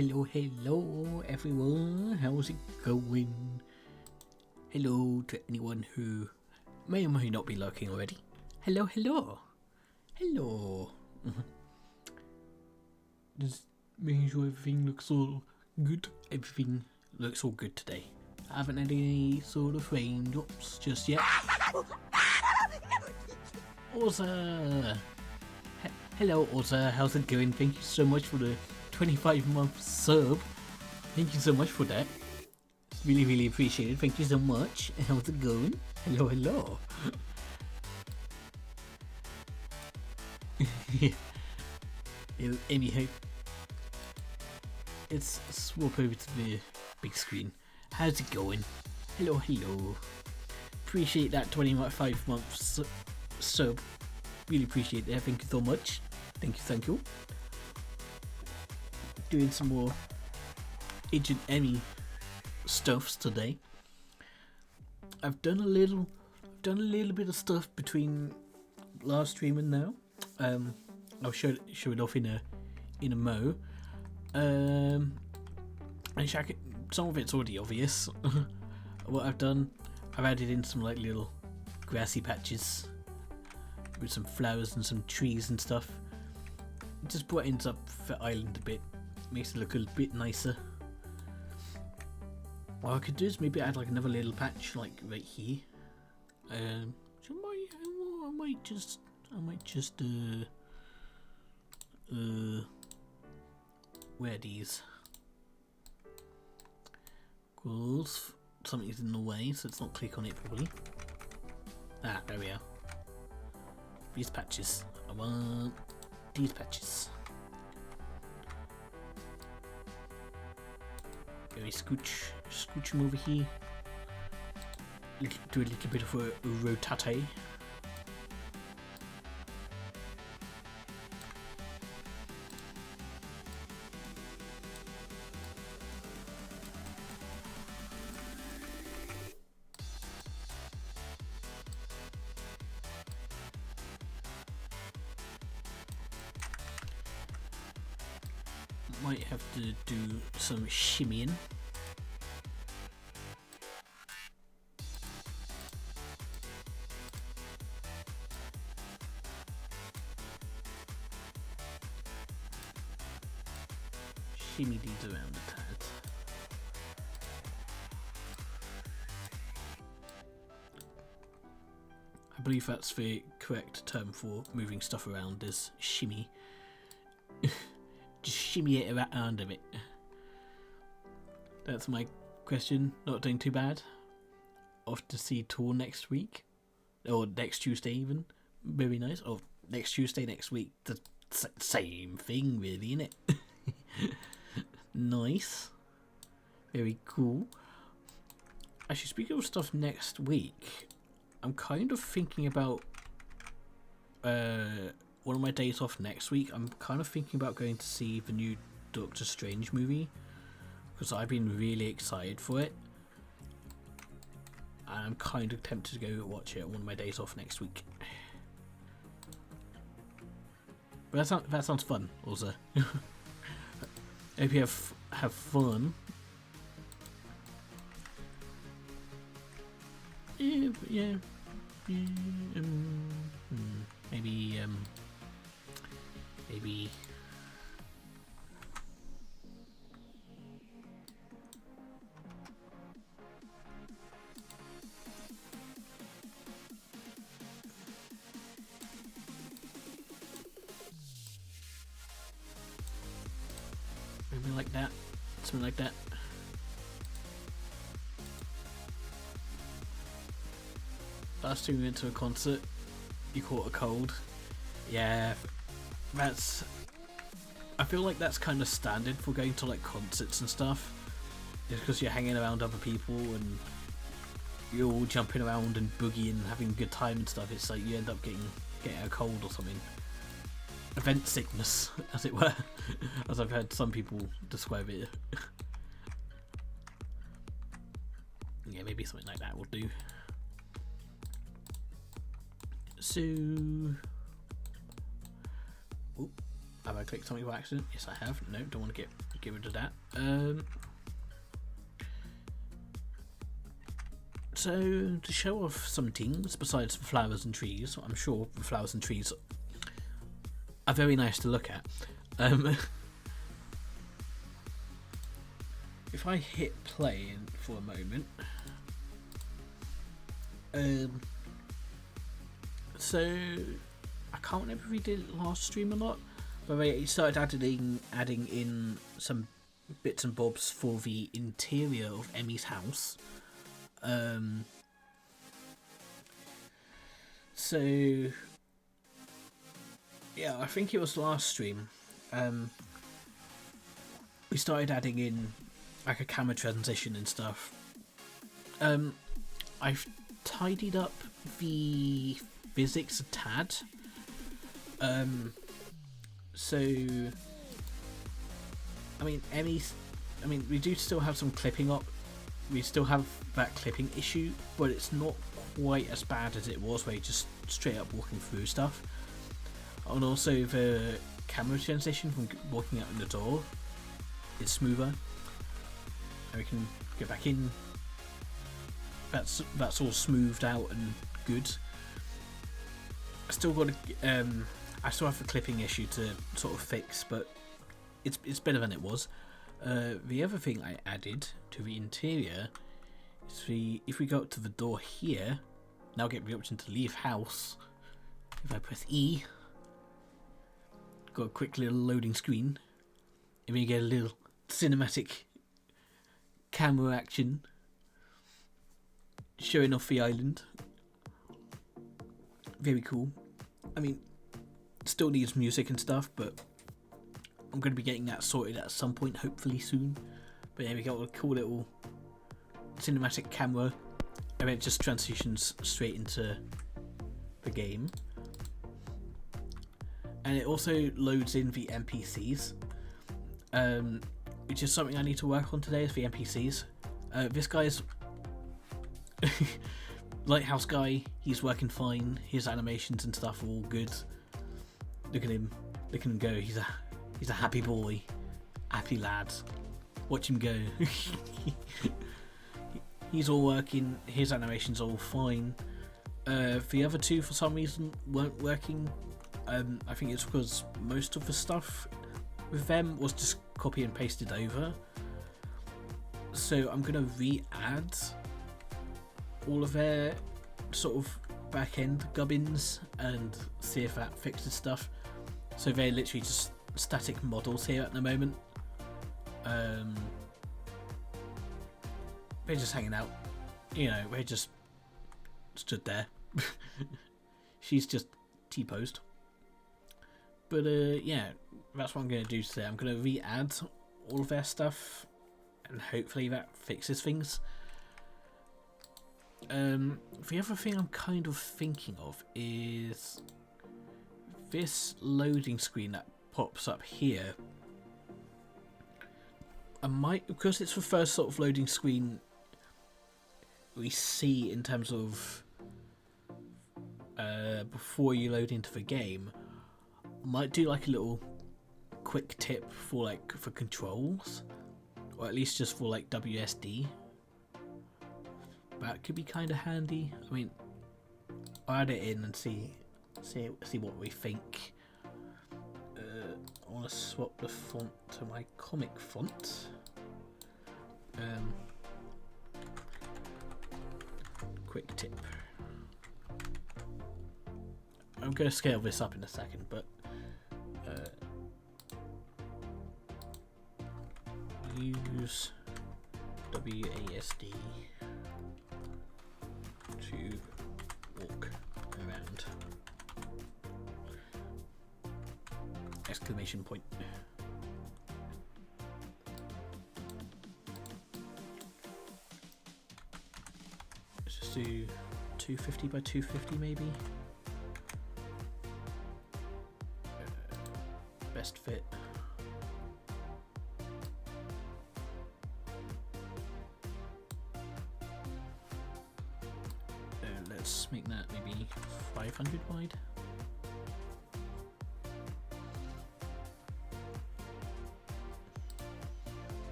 hello everyone, how's it going? Hello to anyone who may or may not be lurking already. Hello. Just making sure everything looks all good. Everything looks all good today. I haven't had any sort of raindrops just yet. Oza! Hello Oza, how's it going? Thank you so much for the 25-month sub. Thank you so much for that. Really appreciate it. Thank you so much. How's it going? Hello. Anyhow, let's swap over to the big screen. How's it going? Hello. Appreciate that 25-month sub. Really appreciate that. Thank you so much. Thank you. Doing some more Agent Emmy stuffs today. I've done a little bit of stuff between last stream and now. I'll show it off in a mo. And some of it's already obvious. What I've done, I've added in some like little grassy patches with some flowers and some trees and stuff. It just brightens up the island a bit, makes it look a bit nicer. What I could do is maybe add like another little patch like right here. So I might just wear these. Cause something's in the way, so let's not click on it properly. Ah, there we are. These patches. I want these patches. Maybe scooch them over here. Do a little bit of a rotate. Might have to do some shimmying. Shimmy these around a tad. I believe that's the correct term for moving stuff around, is shimmy. Just shimmy it around a bit. That's my question. Not doing too bad. Off to see tour next week. Or next Tuesday even. Very nice. Or next Tuesday, next week. The same thing really, isn't it? Nice. Very cool. Actually, speaking of stuff next week, I'm kind of thinking about one of my days off next week. I'm kind of thinking about going to see the new Doctor Strange movie because I've been really excited for it, and I'm kind of tempted to go watch it on one of my days off next week. But that sounds fun also. Hope you have fun. Yeah. Maybe like that, something like that. Last time we went to a concert, you caught a cold. Yeah, I feel like that's kind of standard for going to like concerts and stuff. It's because you're hanging around other people and you're all jumping around and boogieing and having a good time and stuff. It's like you end up getting a cold or something. Event sickness, as it were, as I've heard some people describe it. Yeah, maybe something like that will do. So, have I clicked something by accident? Yes, I have. No, don't want to get get rid of that. So to show off some things besides the flowers and trees, I'm sure the flowers and trees are very nice to look at. If I hit play for a moment, so I can't remember if we did it last stream or not, but we started adding in some bits and bobs for the interior of Emmy's house. So yeah, I think it was last stream. We started adding in like a camera transition and stuff. I've tidied up the physics a tad. So I mean, we do still have some clipping up. We still have that clipping issue, but it's not quite as bad as it was where you're just straight up walking through stuff. And also the camera transition from walking out in the door is smoother. And we can get back in. That's all smoothed out and good. I still got I still have the clipping issue to sort of fix, but it's better than it was. The other thing I added to the interior is if we go up to the door here, now get the option to leave house. If I press E, got a quick little loading screen, and we get a little cinematic camera action showing off the island. Very cool. I mean, still needs music and stuff, but I'm going to be getting that sorted at some point, hopefully soon. But yeah, we got a cool little cinematic camera, and it just transitions straight into the game. And it also loads in the NPCs, which is something I need to work on today, is the NPCs. This guy's lighthouse guy, he's working fine. His animations and stuff are all good. Look at him go. He's a happy boy, happy lad. Watch him go. He's all working. His animations are all fine. The other two, for some reason, weren't working. I think it's because most of the stuff with them was just copy and pasted over. So I'm gonna re-add all of their sort of back-end gubbins and see if that fixes stuff. So they're literally just static models here at the moment. They're just hanging out, we're just stood there. She's just T-posed. But yeah, that's what I'm going to do today. I'm going to re-add all of their stuff, and hopefully that fixes things. The other thing I'm kind of thinking of is this loading screen that pops up here. I might, because it's the first sort of loading screen we see in terms of before you load into the game, I might do like a little quick tip for controls, or at least just for WSD. That could be kind of handy. I mean, I'll add it in and see what we think. I want to swap the font to my comic font. Quick tip. I'm going to scale this up in a second, but use WASD to walk around. Exclamation point. Let's just do 250 by 250 maybe. Best fit. Let's make that maybe 500 wide.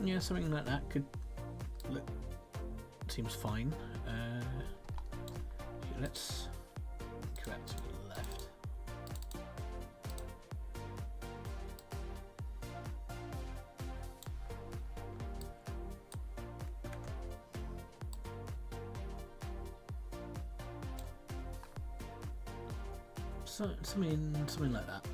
Yeah, something like that could look, seems fine. Let's correct to the left. So, something like that.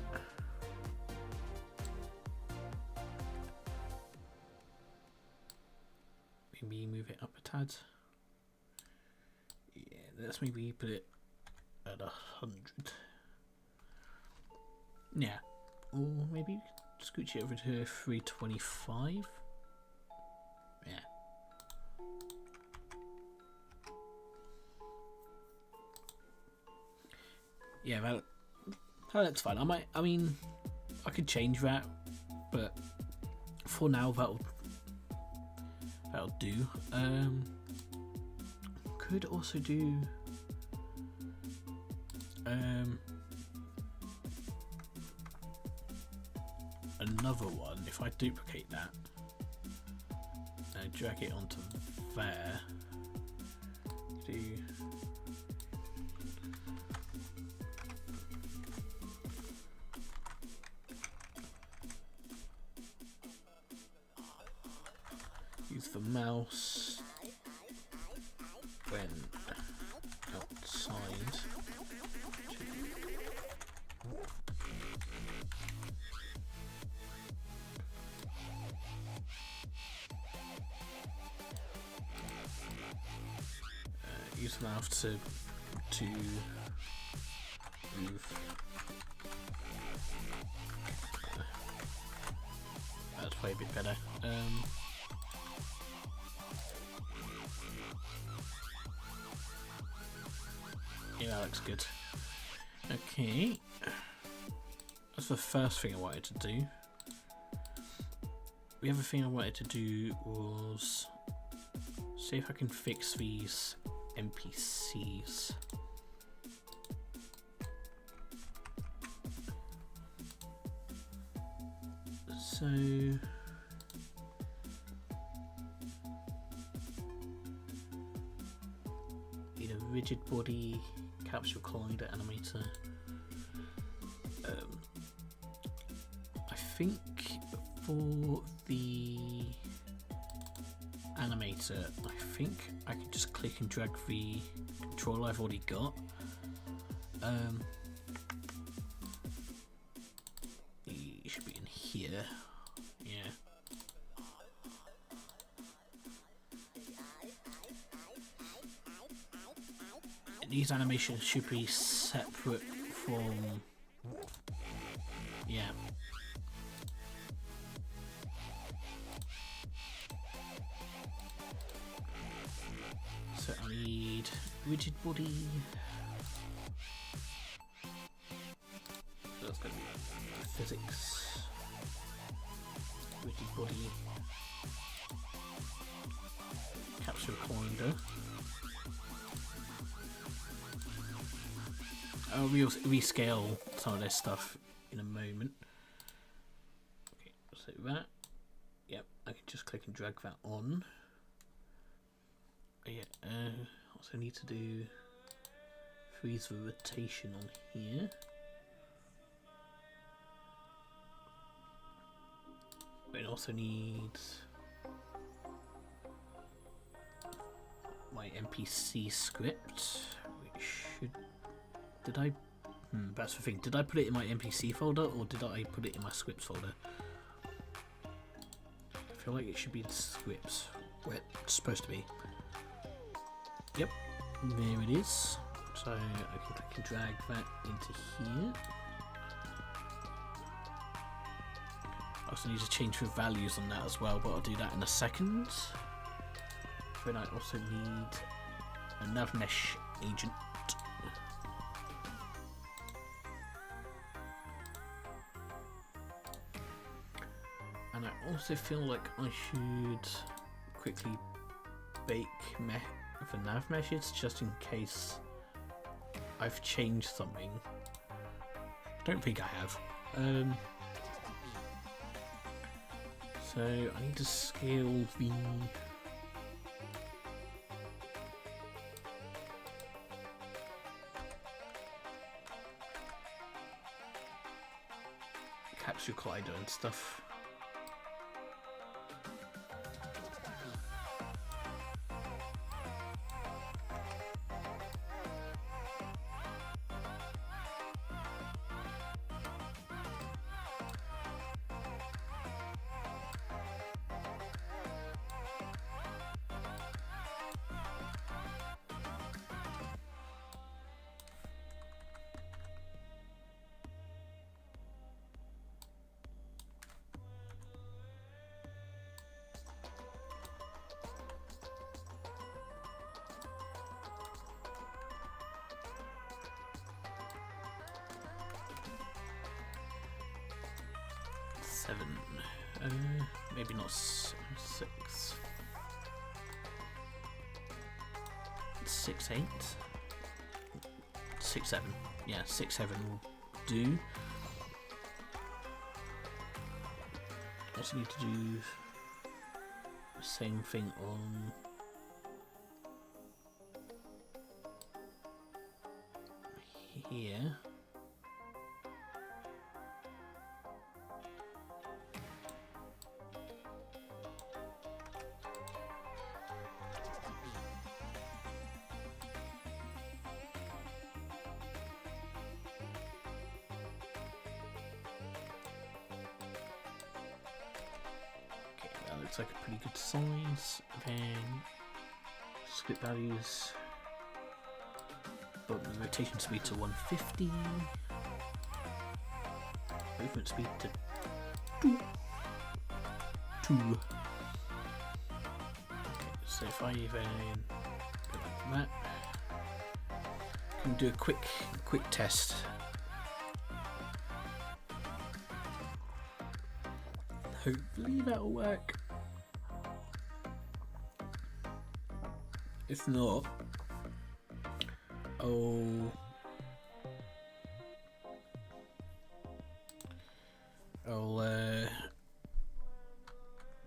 Maybe move it up a tad. Yeah, let's maybe put it at 100. Yeah, or maybe scooch it over to 325. Yeah. Yeah, that's fine. I mean, I could change that, but for now that'll do. Could also do another one if I duplicate that. Drag it onto there. Do use the mouse when outside. Use the mouse to move. That's probably a bit better. Yeah, that looks good. Okay, that's the first thing I wanted to do. The other thing I wanted to do was see if I can fix these NPCs. So need a rigid body, capsule collider animator. I think for the animator, I think I can just click and drag the controller I've already got. It should be in here. Yeah. These animations should be separate from. Yeah. So I need rigid body. So that's going to be physics. Rigid body. Capsule collider. I'll rescale some of this stuff in a moment. Okay, so that. Yep, I can just click and drag that on. Yeah, also need to do freeze the rotation on here. It also needs my NPC script, which should. Did I? That's the thing. Did I put it in my NPC folder or did I put it in my scripts folder? I feel like it should be in scripts, where it's supposed to be. Yep, there it is. So I can drag that into here. I also need to change the values on that as well, but I'll do that in a second. Then I also need a nav mesh agent. And I also feel like I should quickly bake the nav meshes just in case I've changed something. I don't think I have. So So I need to scale the capsule collider and stuff. Seven. Maybe not six. 6, 8. 6, 7. Yeah, 6, 7 will do. Also need to do the same thing on here. Looks like a pretty good size. Then script values, but the rotation speed to 150, movement speed to 2. Okay, so if I even go like that, can do a quick test. Hopefully that'll work. If not, I'll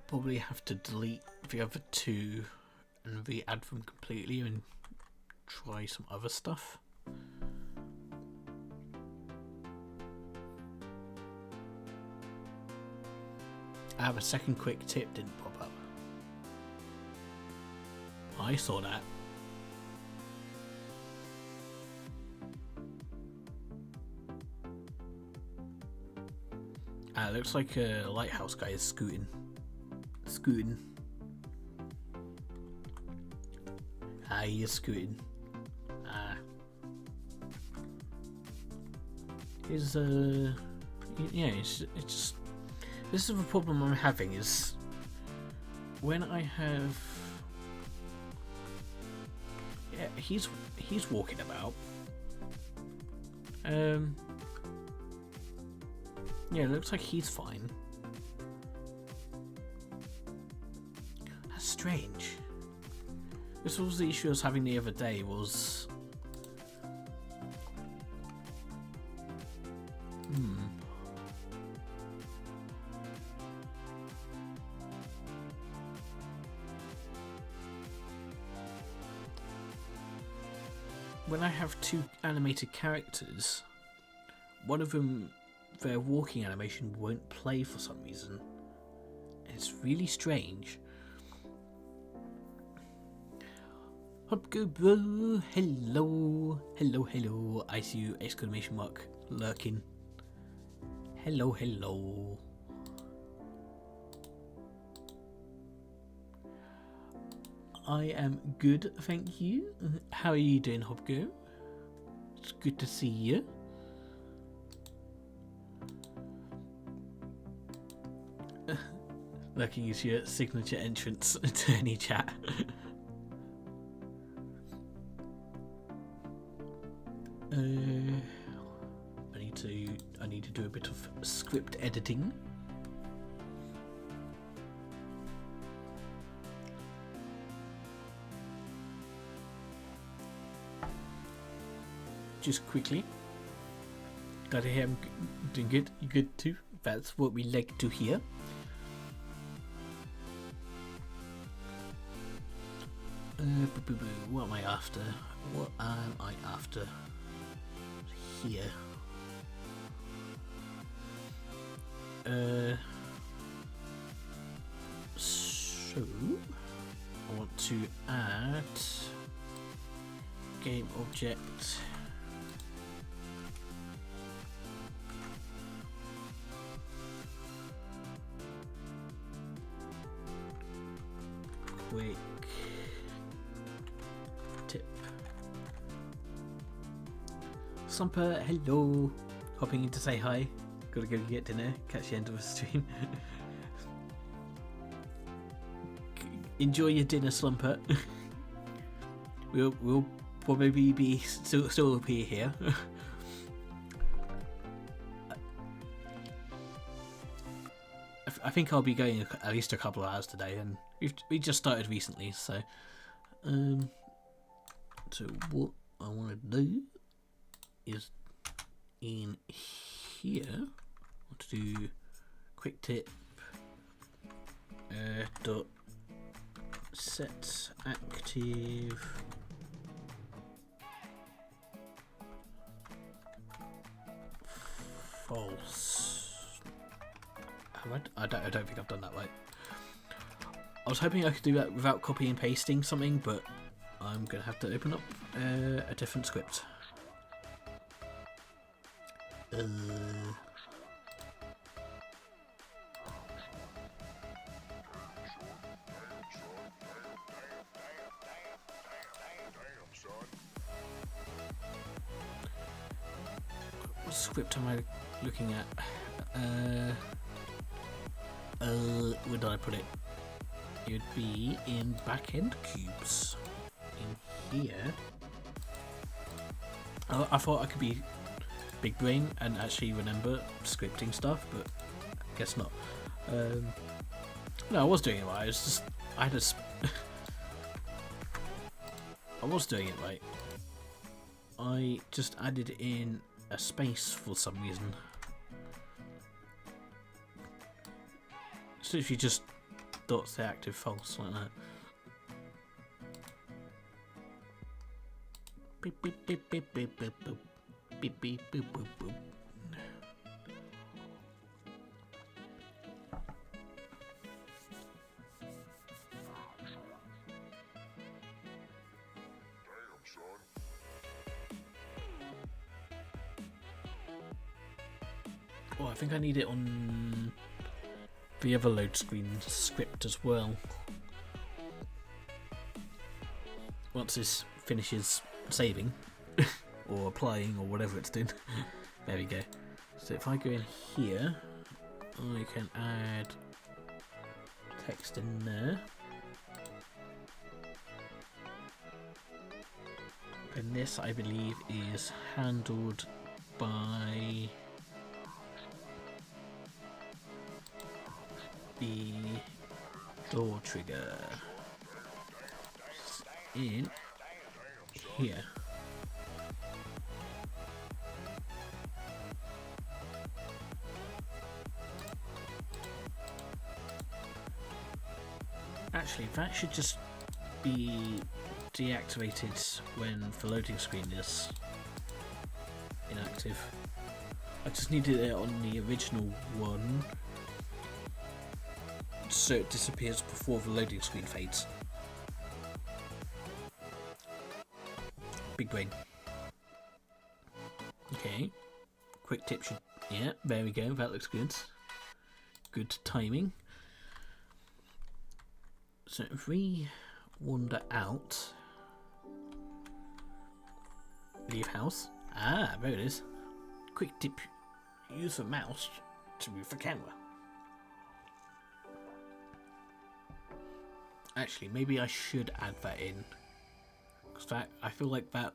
probably have to delete the other two and re-add them completely and try some other stuff. I have a second quick tip, didn't pop up. I saw that. Looks like a lighthouse guy is scooting. He is scooting. It's just, this is the problem I'm having is when I have, he's walking about. Yeah, it looks like he's fine. That's strange. This was the issue I was having the other day, was when I have two animated characters, one of them, their walking animation won't play for some reason. It's really strange. Hopgo bro, hello. I see you! Exclamation mark lurking. Hello. I am good, thank you. How are you doing, Hopgo? It's good to see you. Lurking is your signature entrance to any chat. I need to do a bit of script editing. Just quickly. Glad to hear I'm doing good. You good too? That's what we like to hear. What am I after? What am I after? Here. So I want to add game object quick tip. Slumper, hello. Hopping in to say hi. Gotta go get dinner. Catch the end of the stream. Enjoy your dinner, Slumper. we'll probably be still appear here. I think I'll be going at least a couple of hours today, and we just started recently, so so what I want to do is in here I want to do quick tip dot set active false. I don't think I've done that right. I was hoping I could do that without copying and pasting something, but I'm gonna have to open up a different script. What script am I looking at? Where did I put it? It would be in backend cubes. In here. I thought I could be big brain and actually remember scripting stuff, but I guess not. No, I was doing it right. I was just I was doing it right. I just added in a space for some reason. So if you just dot the active false like that. Beep beep beep beep beep beep boop. Beep beep boop boop boop. Oh, I think I need it on the other load screen script as well. Once this finishes saving or applying or whatever it's doing. There we go. So if I go in here, I can add text in there. And this, I believe, is handled by the door trigger in here. Actually, that should just be deactivated when the loading screen is inactive. I just needed it on the original one so it disappears before the loading screen fades. Big brain. Okay. Quick tip should... Yeah, there we go. That looks good. Good timing. So if we wander out... Leave house. Ah, there it is. Quick tip. Use the mouse to move the camera. Actually, maybe I should add that in. Because that, I feel like that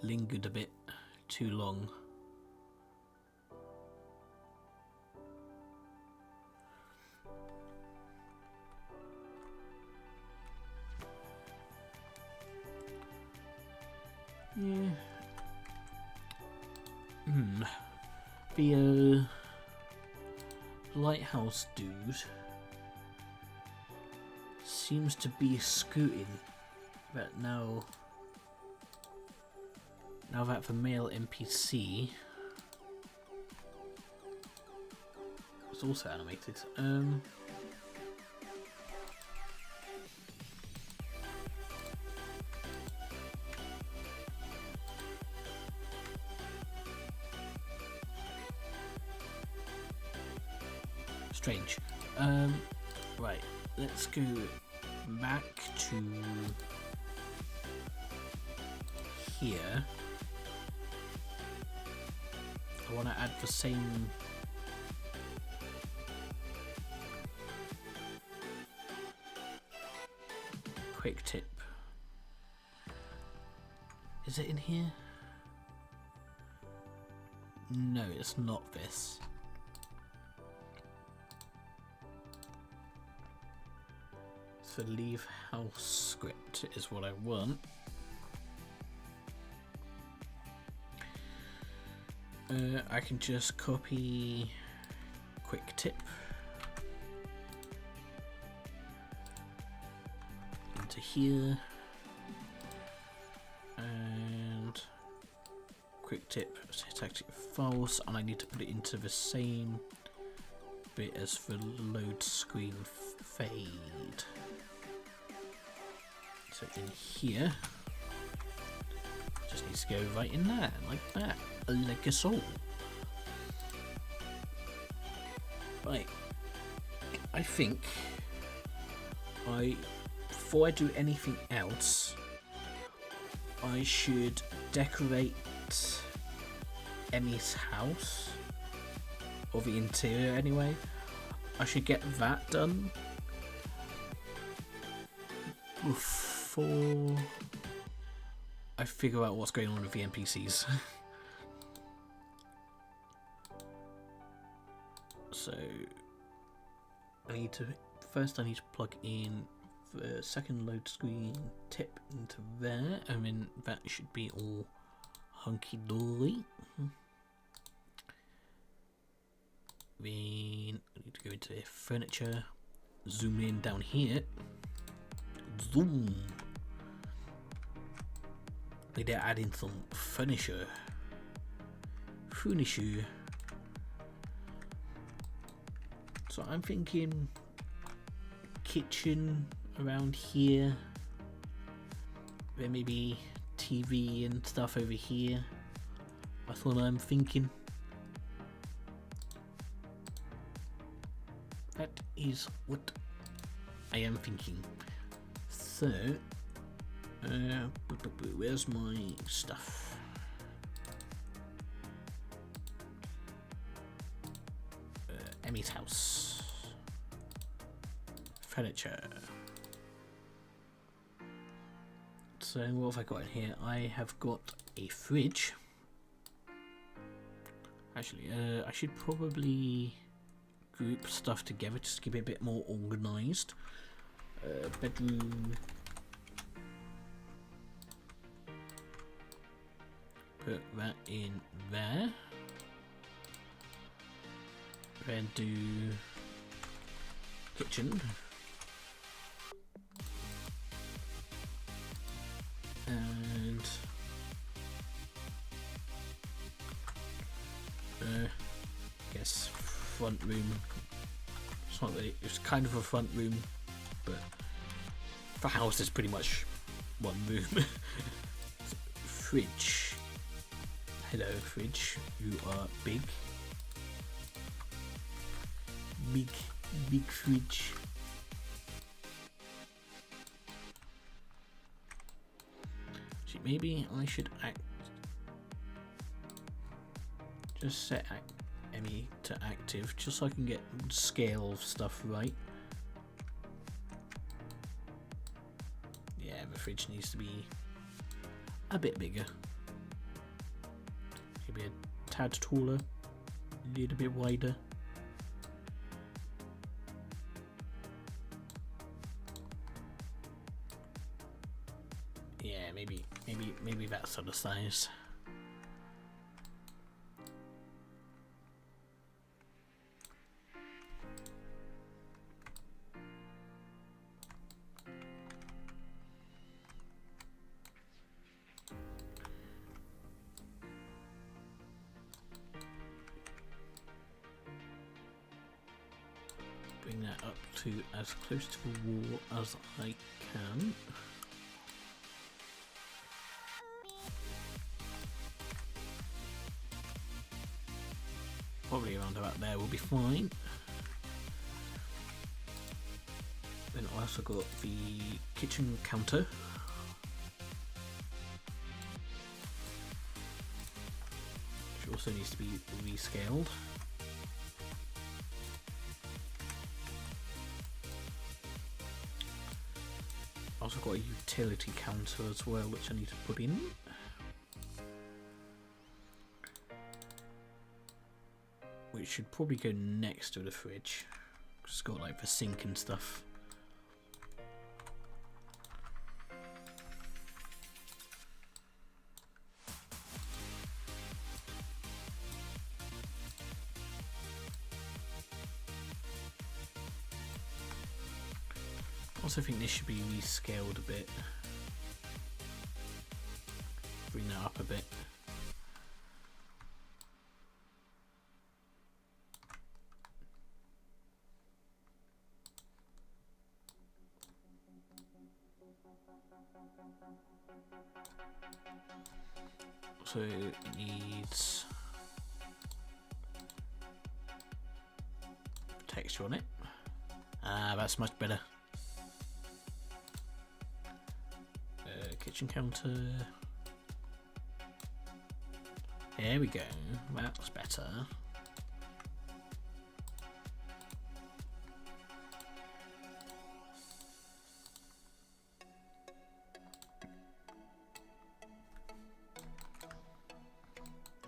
lingered a bit too long. Yeah. The lighthouse dude seems to be scooting But now that the male NPC is also animated, strange. Right, let's go back to here. I want to add the same quick tip. Is it in here? No, it's not this. So leave house script is what I want. I can just copy quick tip into here, and quick tip set active false, and I need to put it into the same bit as the load screen fade. So in here, just needs to go right in there, like that, like a soul. Right, I think before I do anything else, I should decorate Emmy's house, or the interior anyway. I should get that done before I figure out what's going on with the NPCs. So I need to plug in the second load screen tip into there, and then that should be all hunky dory. Then I need to go into furniture, zoom in down here, zoom. Need to add in some furniture. So I'm thinking kitchen around here, then maybe TV and stuff over here. That's what I'm thinking. That is what I am thinking. So, where's my stuff? Emmy's house. Furniture. So what have I got in here? I have got a fridge. Actually, I should probably group stuff together just to keep it a bit more organised. Bedroom. Put that in there. Then do kitchen. And guess front room. It's not really, it's kind of a front room, but the house is pretty much one room. Fridge. Hello, fridge. You are big. Big fridge. See, maybe I should just set Emmy to active, just so I can get scale of stuff right. Yeah, the fridge needs to be a bit bigger. Maybe a tad taller, a little bit wider. Yeah, maybe that sort of size. bring that up to as close to the wall as I can. Probably around about there will be fine. Then I also got the kitchen counter. Which also needs to be rescaled. Also got a utility counter as well, which I need to put in. Which should probably go next to the fridge. It's got like the sink and stuff. I also think this should be rescaled a bit. Bring that up a bit. So it needs texture on it. Ah, that's much better. Kitchen counter. There we go. That's better.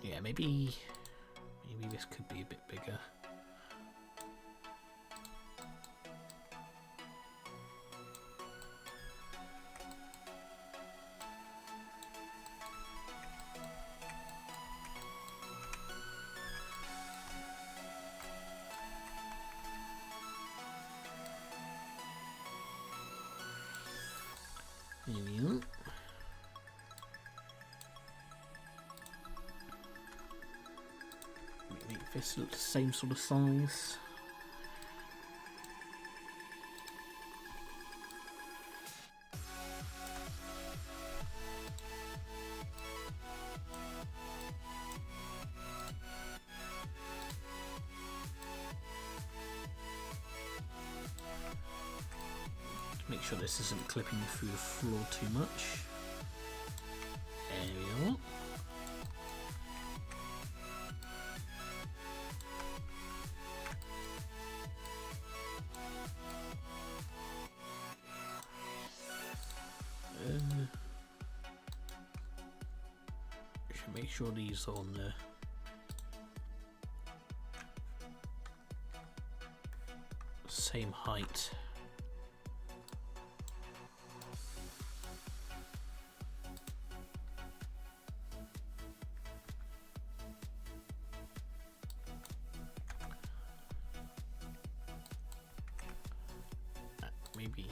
Yeah, maybe this could be a bit bigger. There we are. Make this look the same sort of size. Make sure this isn't clipping through the floor too much. There we are. Should make sure these are on the same height. Maybe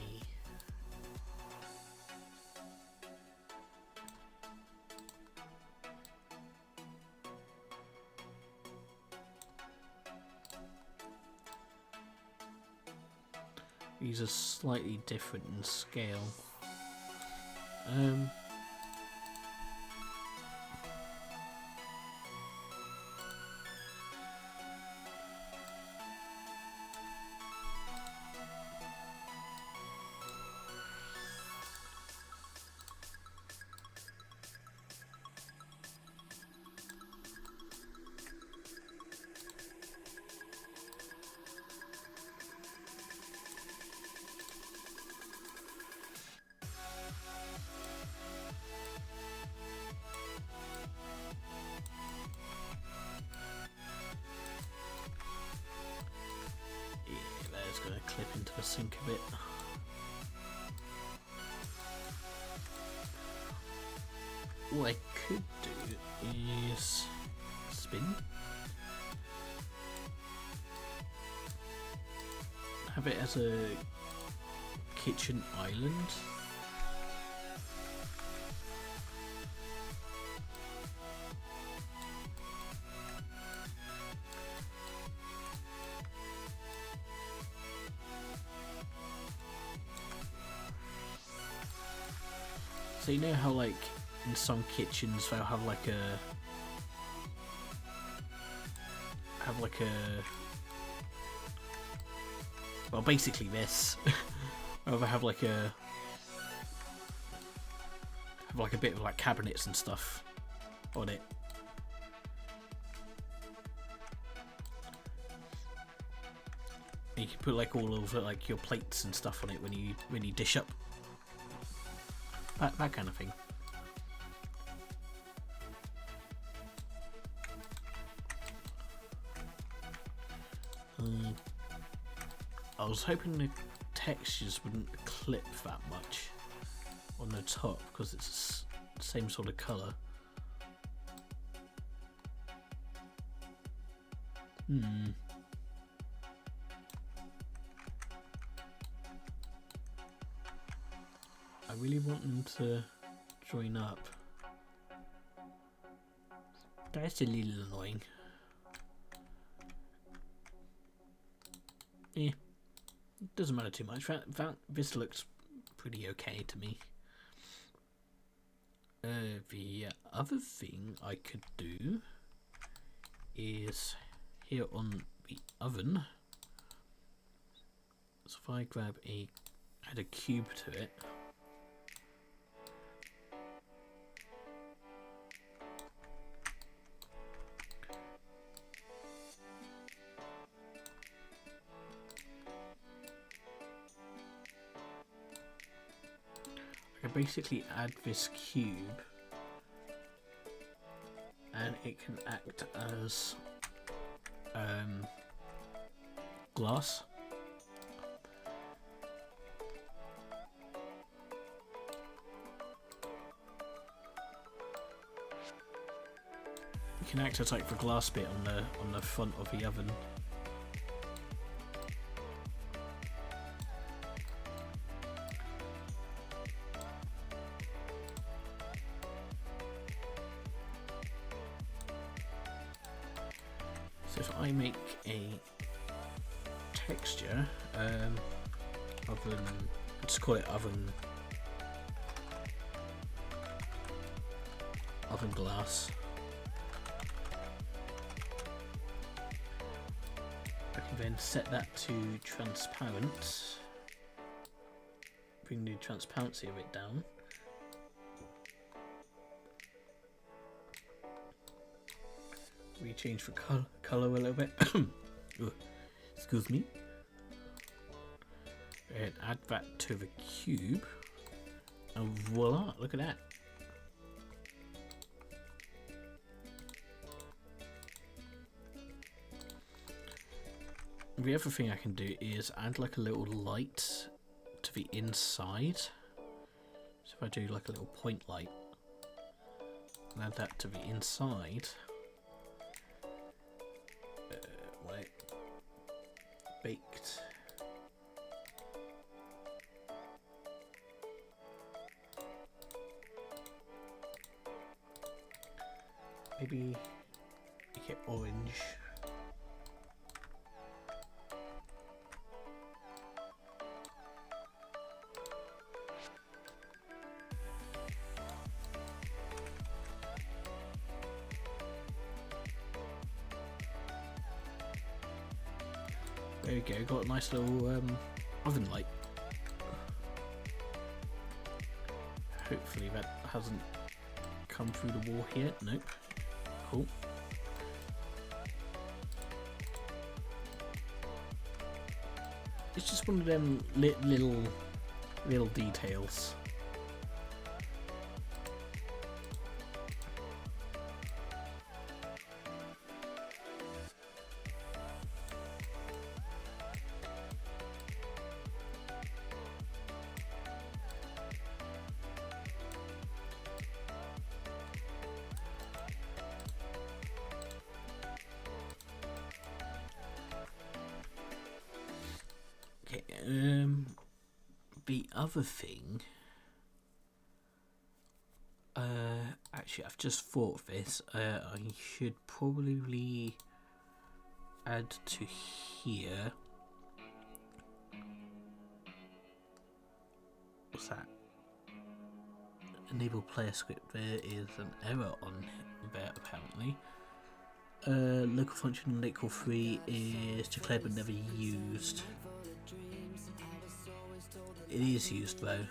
these are slightly different in scale. Going to clip into the sink a bit. What I could do is spin. Have it as a kitchen island. So you know how like in some kitchens they'll have like a well, basically this. Or they have like a bit of like cabinets and stuff on it. And you can put like all over like your plates and stuff on it when you dish up. That kind of thing. I was hoping the textures wouldn't clip that much on the top because it's the same sort of colour. I really want them to join up. That's a little annoying. Yeah, it doesn't matter too much. This looks pretty okay to me. The other thing I could do is here on the oven. So if I add a cube to it. I basically add this cube and it can act as glass. It can act as like the glass bit on the front of the oven. So if I make a texture, oven, let's call it oven glass. I can then set that to transparent, bring the transparency of it down. We change the color a little bit. Excuse me. And add that to the cube, and voila! Look at that. The other thing I can do is add like a little light to the inside. So if I do like a little point light, and add that to the inside. Baked. Maybe make it orange. There we go, got a nice little oven light. Hopefully that hasn't come through the wall here. Nope. Cool. It's just one of them little details. Okay, the other thing, actually I've just thought of this, I should probably add to here, what's that, enable player script. There is an error on there apparently. Local function late call 3 is declared but never used. It is used though.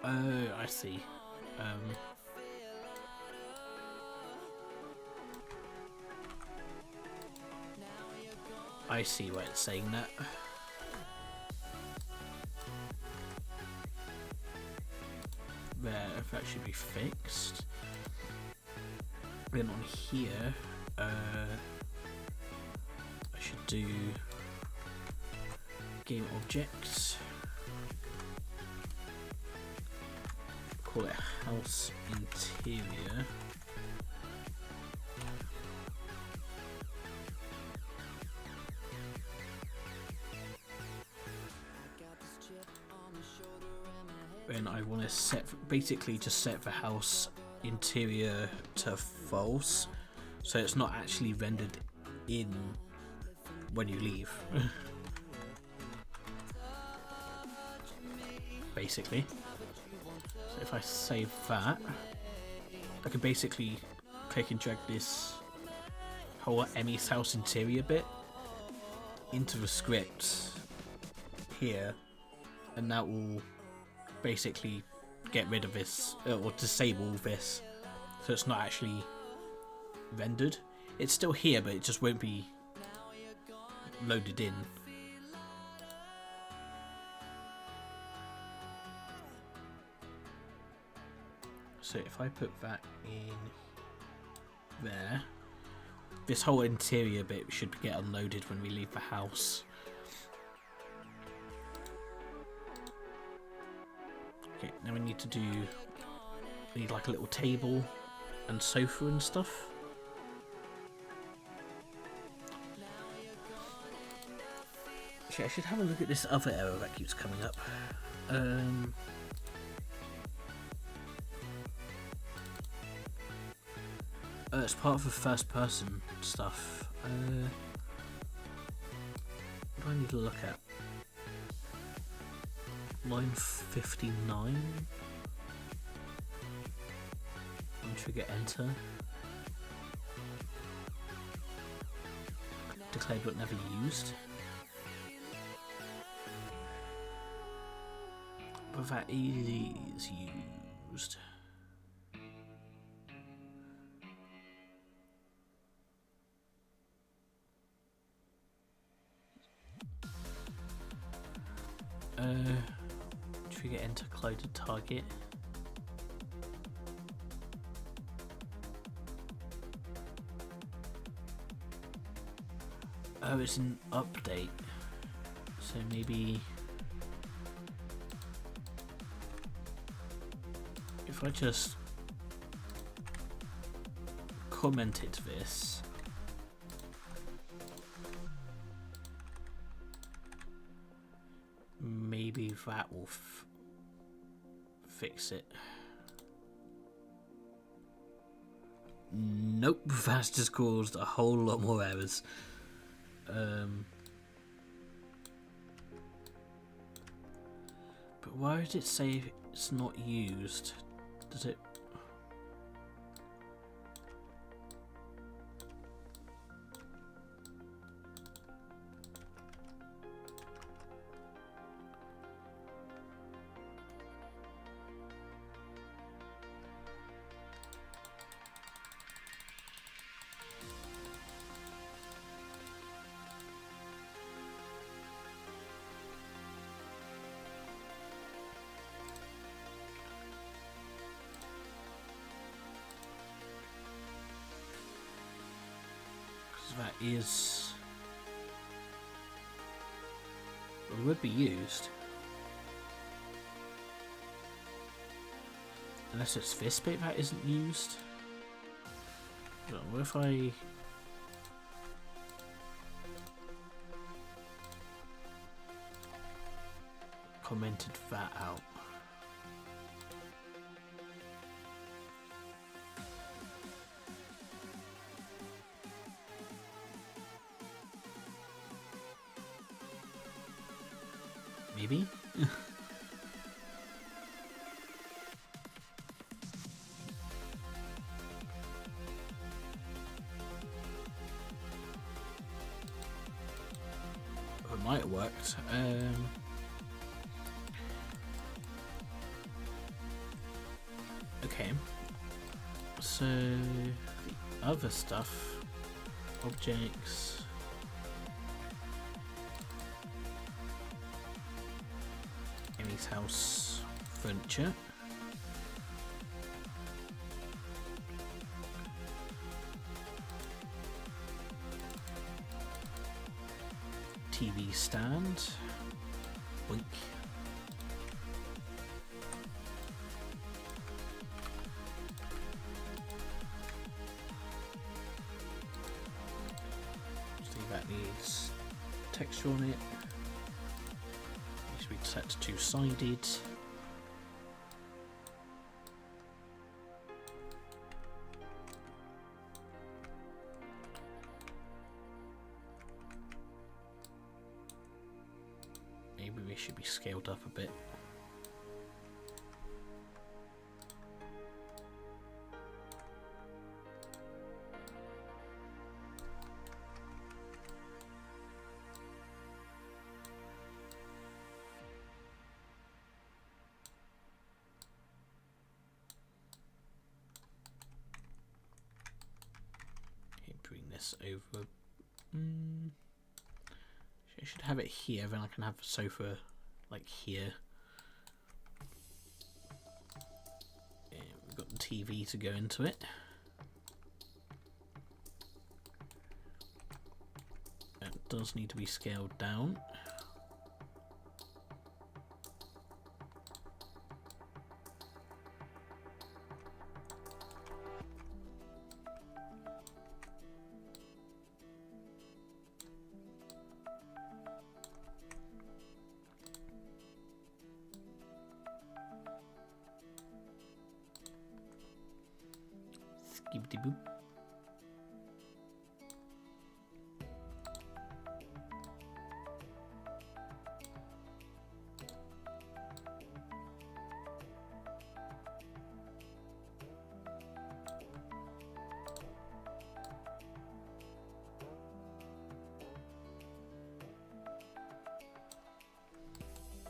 Oh, I see. I see why it's saying that. There, that should be fixed. Then on here, I should do game objects. Call it house interior. And I want to set, basically just set the house interior to false, so it's not actually rendered in when you leave. Basically. So if I save that, I can basically click and drag this whole Emmy's house interior bit into the script here, and that will basically get rid of this or disable this, so it's not actually rendered. It's still here, but it just won't be loaded in. So if I put that in there, this whole interior bit should get unloaded when we leave the house. Okay, now we need to do, we need like a little table and sofa and stuff. Actually, I should have a look at this other error that keeps coming up. It's part of the first person stuff. What do I need to look at? Line 59. Trigger enter. Declared but never used. But that is used. Trigger enter clouded target. Oh, it's an update. So maybe if I just commented this, maybe that will fix it. Nope, that's just caused a whole lot more errors. But why did it say it's not used? Does it? That is, well, it would be used unless it's this bit that isn't used. What if I commented that out? Maybe? It might have worked. Okay. So the other stuff, objects. Amy's house, furniture. TV stand. Wink. See, that needs texture on it. Needs to be set to two-sided. Maybe we should be scaled up a bit. Okay, bring this over. I should have it here, then I can have the sofa like here. And we've got the TV to go into it. That does need to be scaled down. Skibbity boop.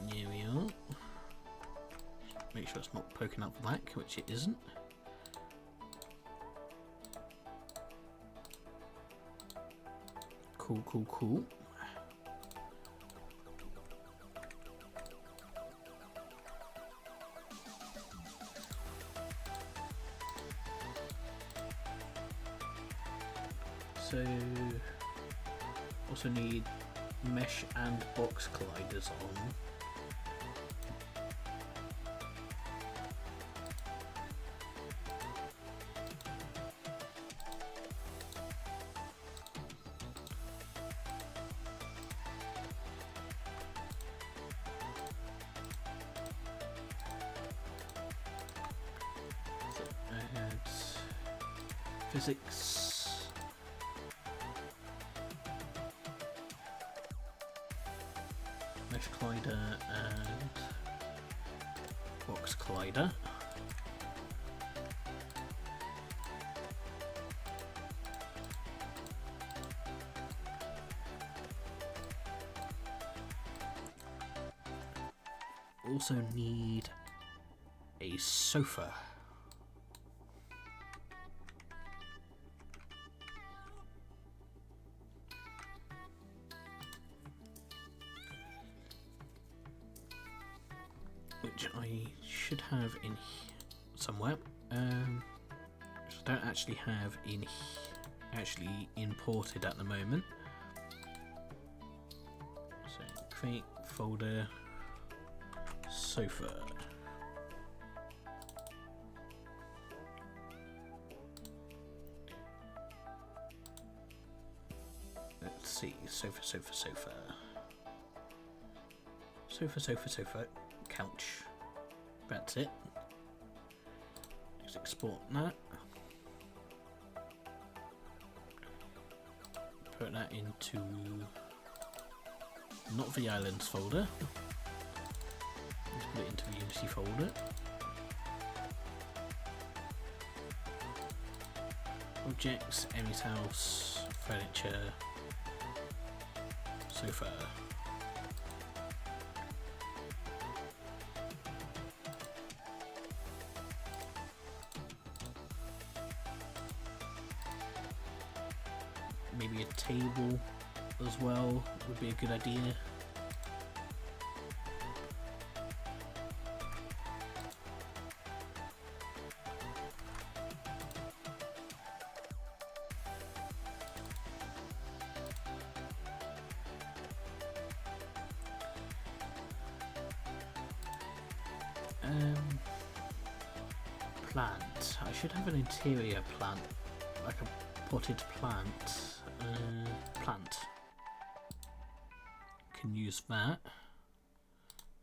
There we are. Make sure it's not poking out the back, which it isn't. Cool, cool, cool. So, also need mesh and box colliders on. Physics. Mesh collider and box collider. Also need a sofa. Which I should have in somewhere, which I don't actually have in actually imported at the moment. So create folder sofa. sofa, sofa, sofa. Sofa, sofa, sofa, couch. That's it. Let's export that. Put that into not the islands folder. Let's put it into the Unity folder. Objects, Emmy's house, furniture, sofa. Maybe a table as well would be a good idea. Plant. I should have an interior plant, like a potted plant. Plant. Can use that.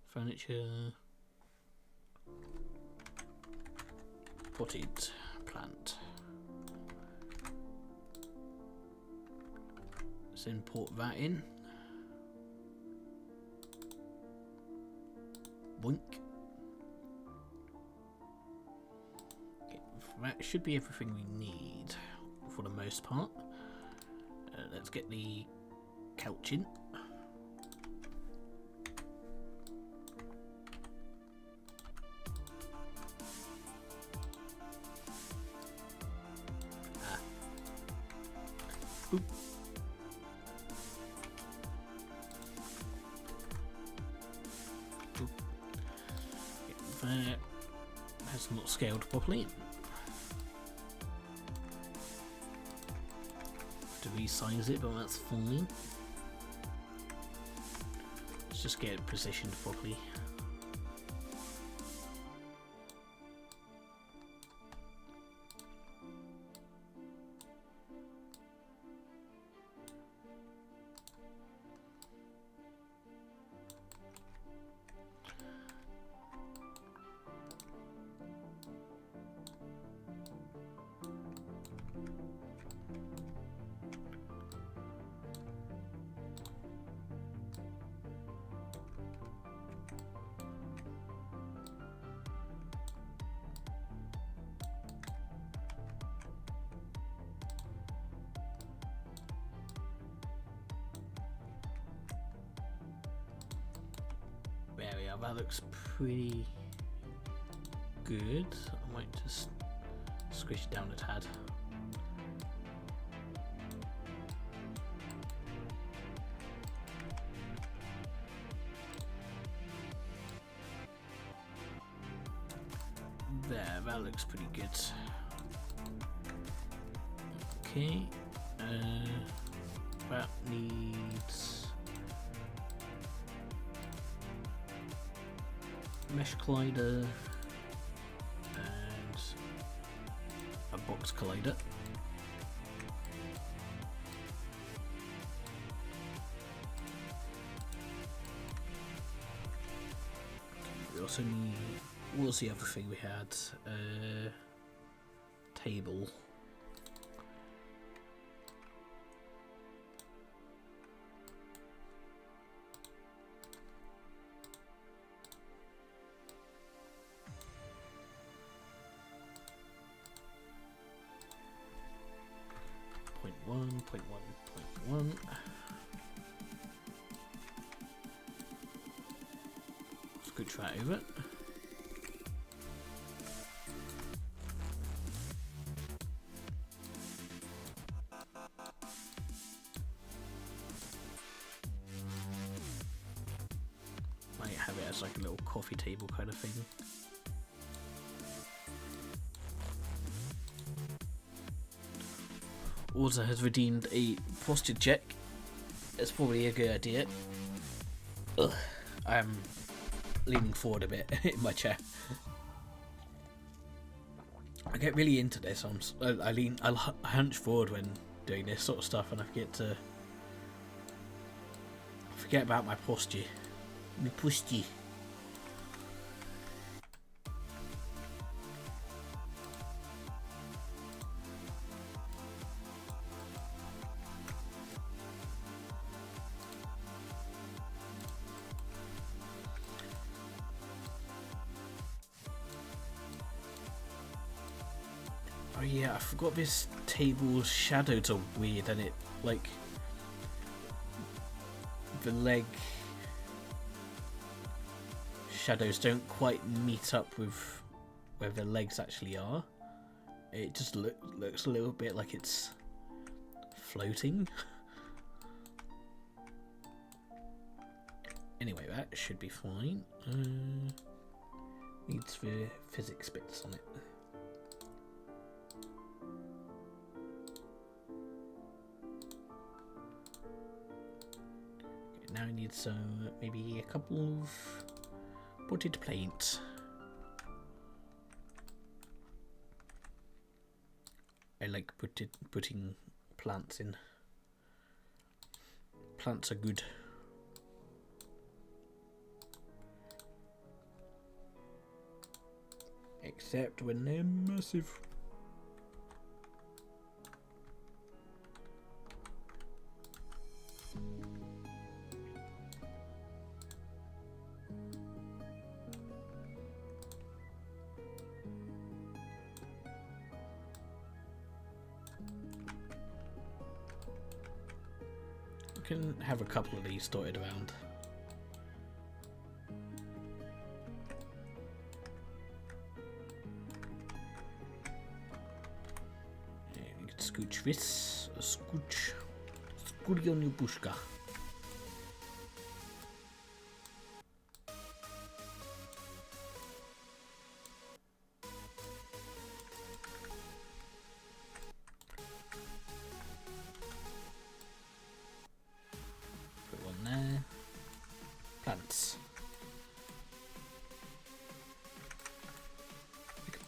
Furniture. Potted plant. Let's import that in. Boink. Okay, that should be everything we need for the most part. Let's get the couch in. Boop. Boop. That has not scaled properly. To resize it, but that's fine. Let's just get it positioned properly. There we are, that looks pretty good. I might just squish it down a tad. There, that looks pretty good. Okay, that needs mesh collider and a box collider. We also need, what was the other thing we had? Table. Point one. Let's go try over it. Might have it as like a little coffee table kind of thing. Also has redeemed a posture check. It's probably a good idea. Ugh, I'm leaning forward a bit in my chair. I get really into this. I hunch forward when doing this sort of stuff, and I get to Forget about my posture. My posture. Oh yeah, I forgot this table's shadows are weird and it, like, the leg shadows don't quite meet up with where the legs actually are. It just looks a little bit like it's floating. Anyway, that should be fine. Needs the physics bits on it. Now I need some, maybe a couple of potted plants. I like putting plants in. Plants are good. Except when they're massive. Can have a couple of these dotted around. Yeah, you can scooch this, a scooch on your bushka.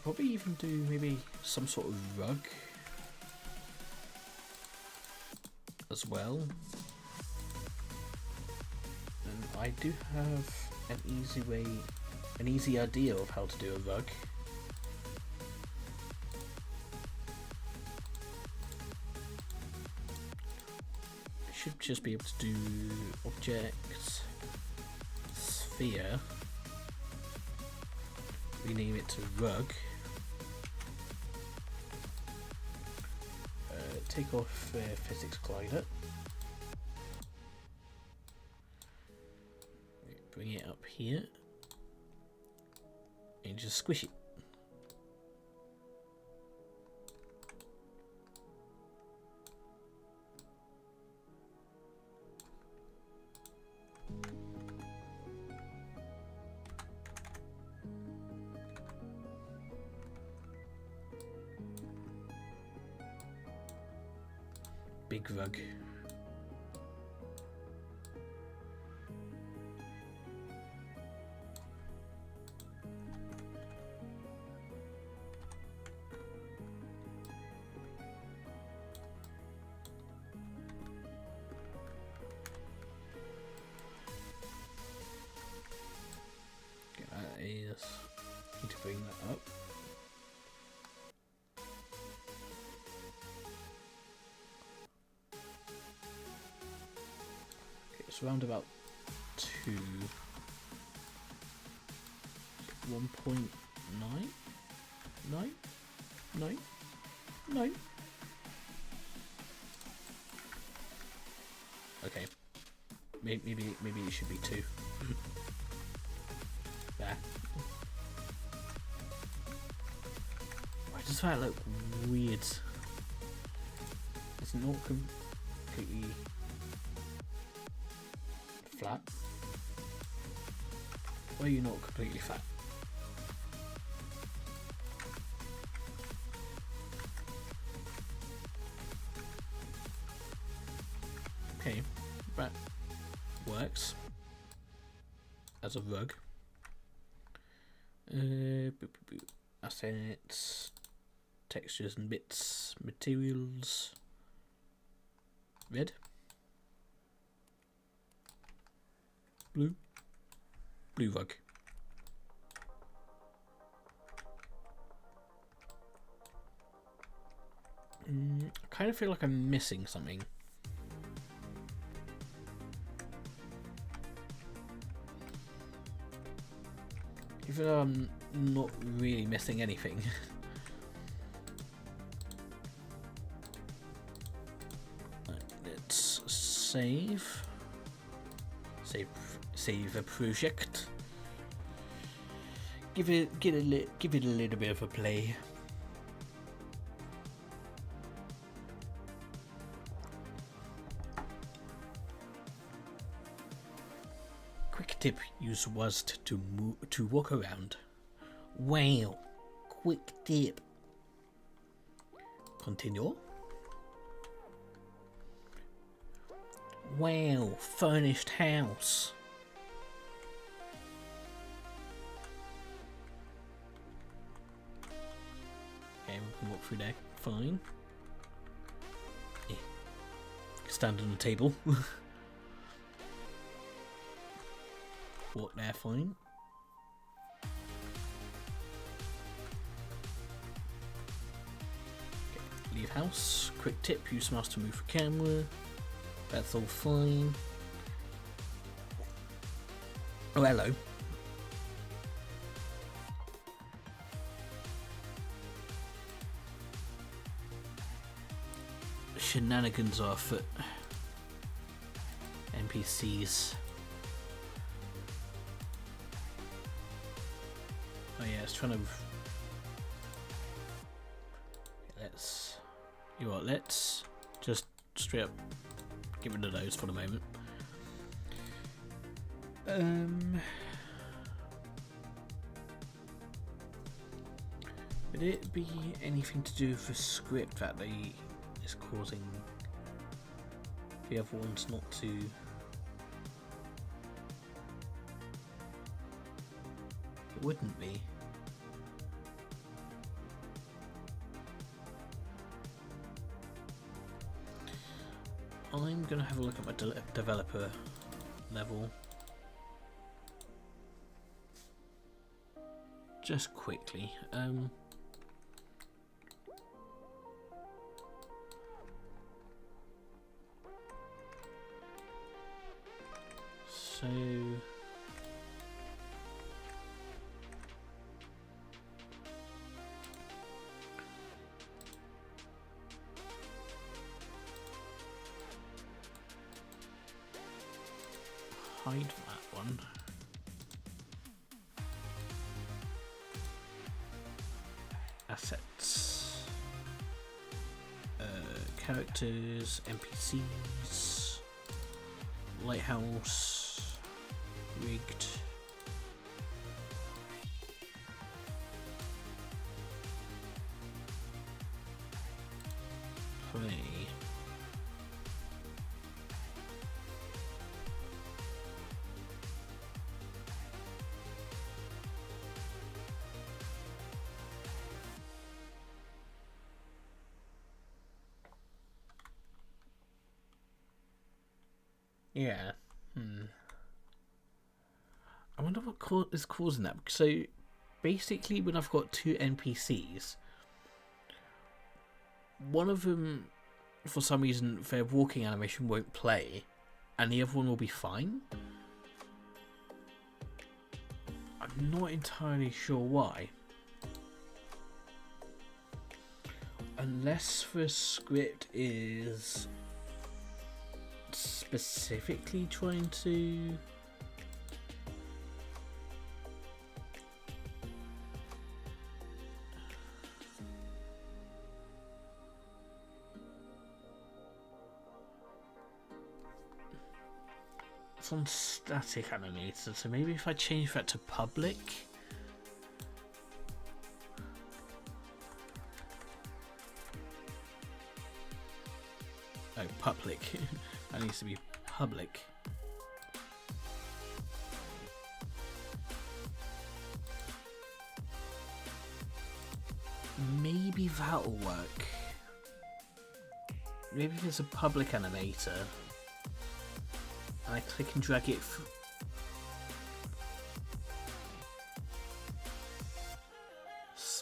Probably even do maybe some sort of rug as well. And I do have an easy idea of how to do a rug. I should just be able to do object, sphere, rename it to rug. Take off physics glider. Bring it up here and just squish it. Big rug. Okay, that is. Need to bring that up. Around about 1.9. Okay, maybe it should be 2. There. Why does that look weird? It's not completely flat. Why are you not completely flat? Okay, that works as a rug. Assets, textures and bits, materials, red. Blue. Blue rug. I kind of feel like I'm missing something. Even though I'm not really missing anything. Right, let's save. Save a project. Give it a little bit of a play. Quick tip: use WASD to walk around. Wow! Quick tip. Continue. Wow! Furnished house. Okay, we can walk through there. Fine. Yeah. Stand on the table. Walk there, fine. Okay, leave house. Quick tip: use mouse to move the camera. That's all fine. Oh, hello. Shenanigans are afoot. NPCs. Oh yeah, it's trying to. Let's. You know what? Let's just straight up get rid of those for the moment. Would it be anything to do with the script that is causing the other ones not to? It wouldn't be. I'm gonna have a look at my developer level just quickly. So hide that one. Assets. Characters, NPCs, lighthouse, rigged. Play. Yeah. I wonder what is causing that. So, basically, when I've got two NPCs, one of them, for some reason, their walking animation won't play, and the other one will be fine. I'm not entirely sure why. Unless the script is specifically trying to it's on static animator, so maybe if I change that to public. Oh, public. That needs to be public. Maybe that'll work. Maybe if it's a public animator and I click and drag it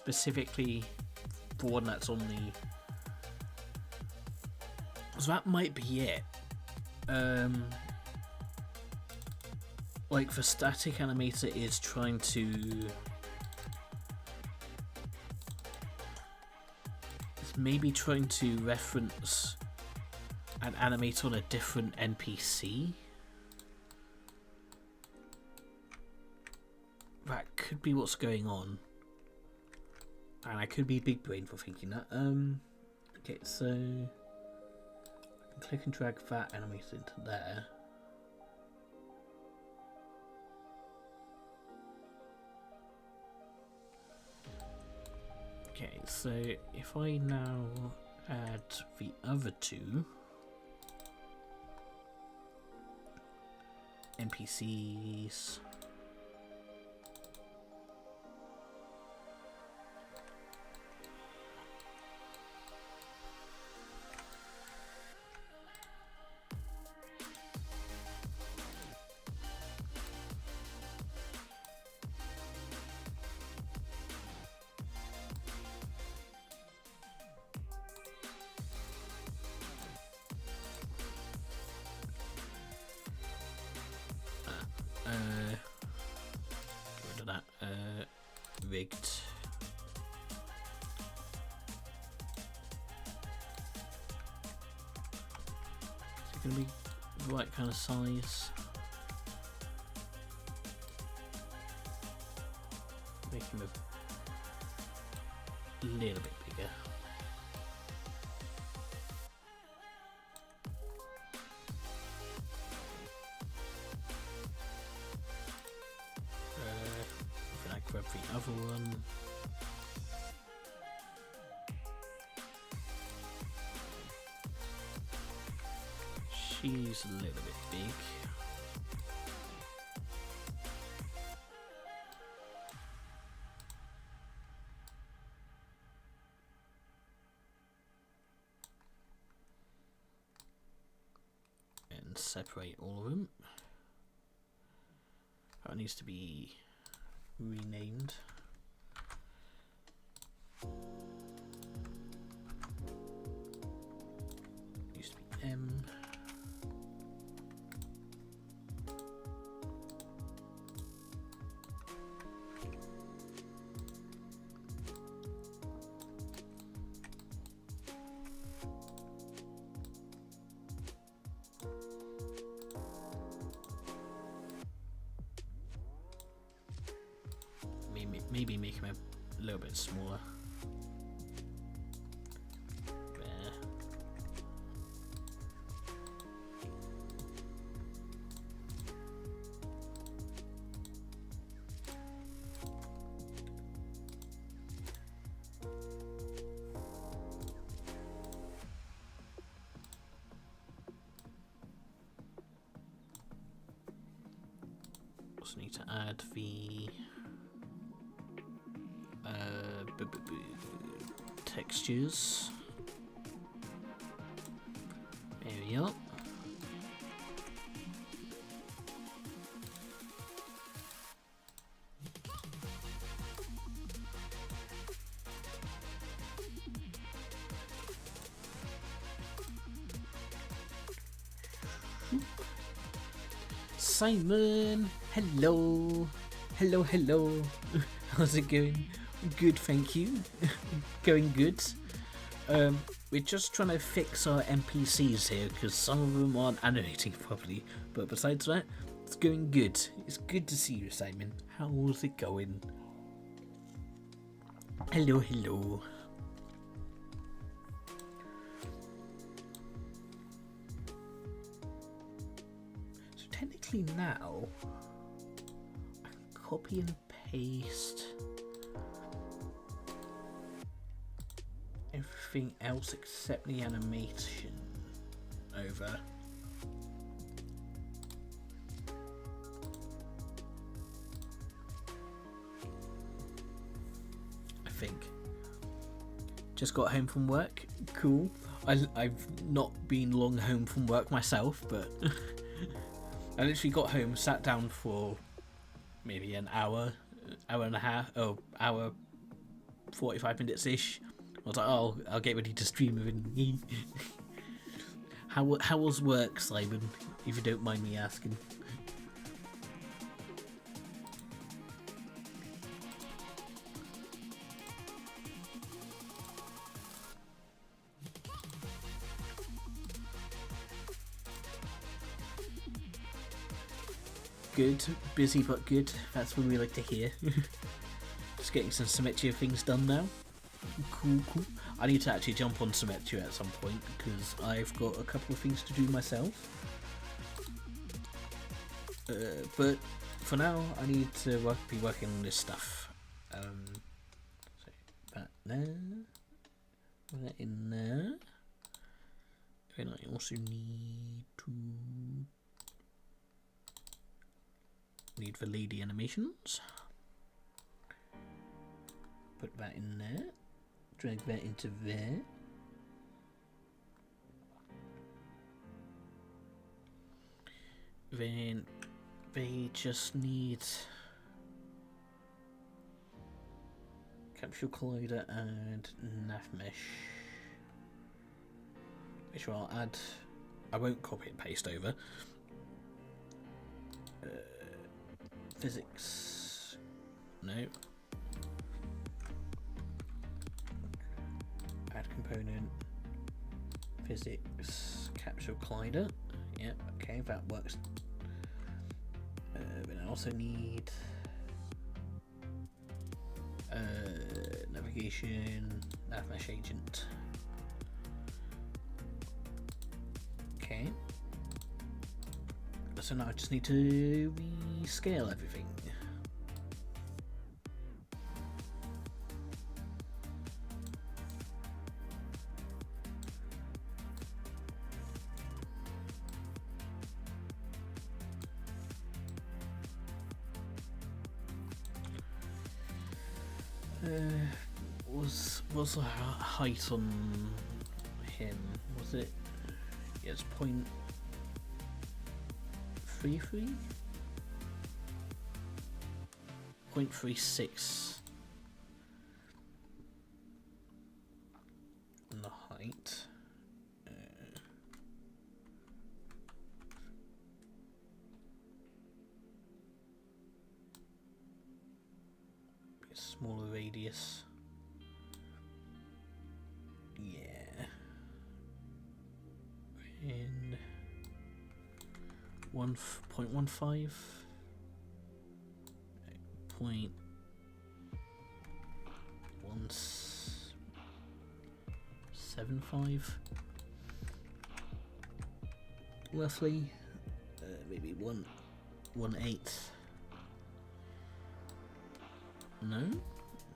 specifically for one that's on the. So that might be it. Like the static animator is trying to. It's maybe trying to reference an animator on a different NPC. That could be what's going on. And I could be big brain for thinking that. Okay, so I can click and drag that animator into there. Okay, so if I now add the other two NPCs. Get rid of that. Rigged. Is it going to be the right kind of size? Make him a little bit bigger. Grab the other one. She's a little bit big. And separate all of them. That needs to be renamed. Used to be M. Maybe make him a little bit smaller. There. Also need to add the textures. There we are. Simon, hello. Hello. How's it going? Good, thank you. Going good. We're just trying to fix our NPCs here because some of them aren't animating properly. But besides that, it's going good. It's good to see you, Simon. How's it going? Hello. So technically now, I can copy and paste everything else except the animation over. I think. Just got home from work. Cool. I've not been long home from work myself, but I literally got home, sat down for maybe an hour and a half, hour 45 minutes ish. I was like, oh, I'll get ready to stream within. How was work, Simon? If you don't mind me asking. Good, busy but good. That's what we like to hear. Just getting some Symmetria things done now. Cool. I need to actually jump on Symmetria at some point because I've got a couple of things to do myself. But for now, I need to be working on this stuff. So that there, that in there. Then I also need the lady animations. Put that in there. Drag that into there. Then they just need capsule collider and nav mesh, which I'll add. I won't copy and paste over. Physics, no. Add component, physics, capsule collider. Yeah, okay, that works. But I also need navigation, nav mesh agent. Okay. So now I just need to rescale everything. What's the height on him? Was it? Yeah, it's 0.33? 0.36 on the height. A smaller radius. Yeah. And 1.15. 0.175 roughly, maybe 1.18. No,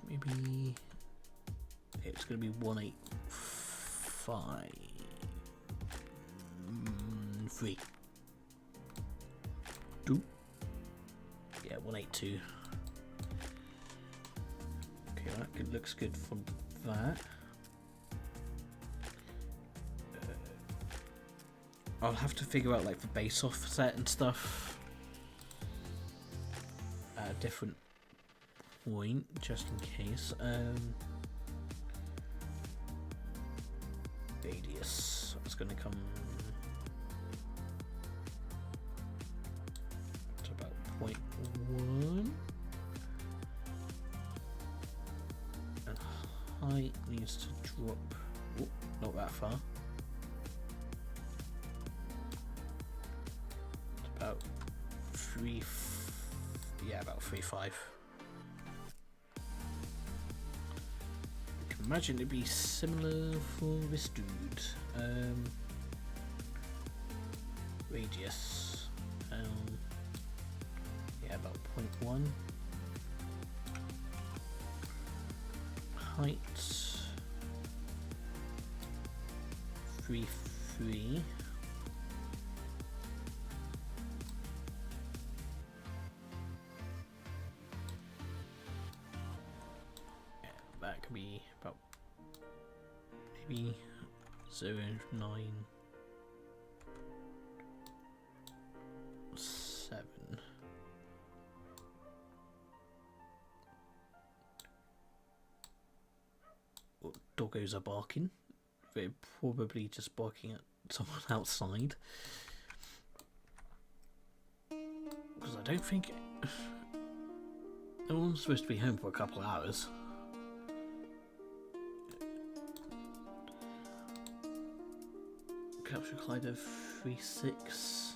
maybe it's gonna be 1.85. 3. 2. Yeah, 1.82. Okay, that looks good for that. I'll have to figure out like the base offset and stuff at a different point, just in case. Radius. It's going to come to about 0.1. And height needs to drop. Oh, not that far. It's about 3. Yeah, about 3.5. Imagine it'd be similar for this dude. Radius. Yeah, about 0.1. Height 3.3. That could be about maybe 0.9. 7. doggos are barking. They're probably just barking at someone outside. Because I don't think no one's supposed to be home for a couple of hours. Capture Collider 3.6.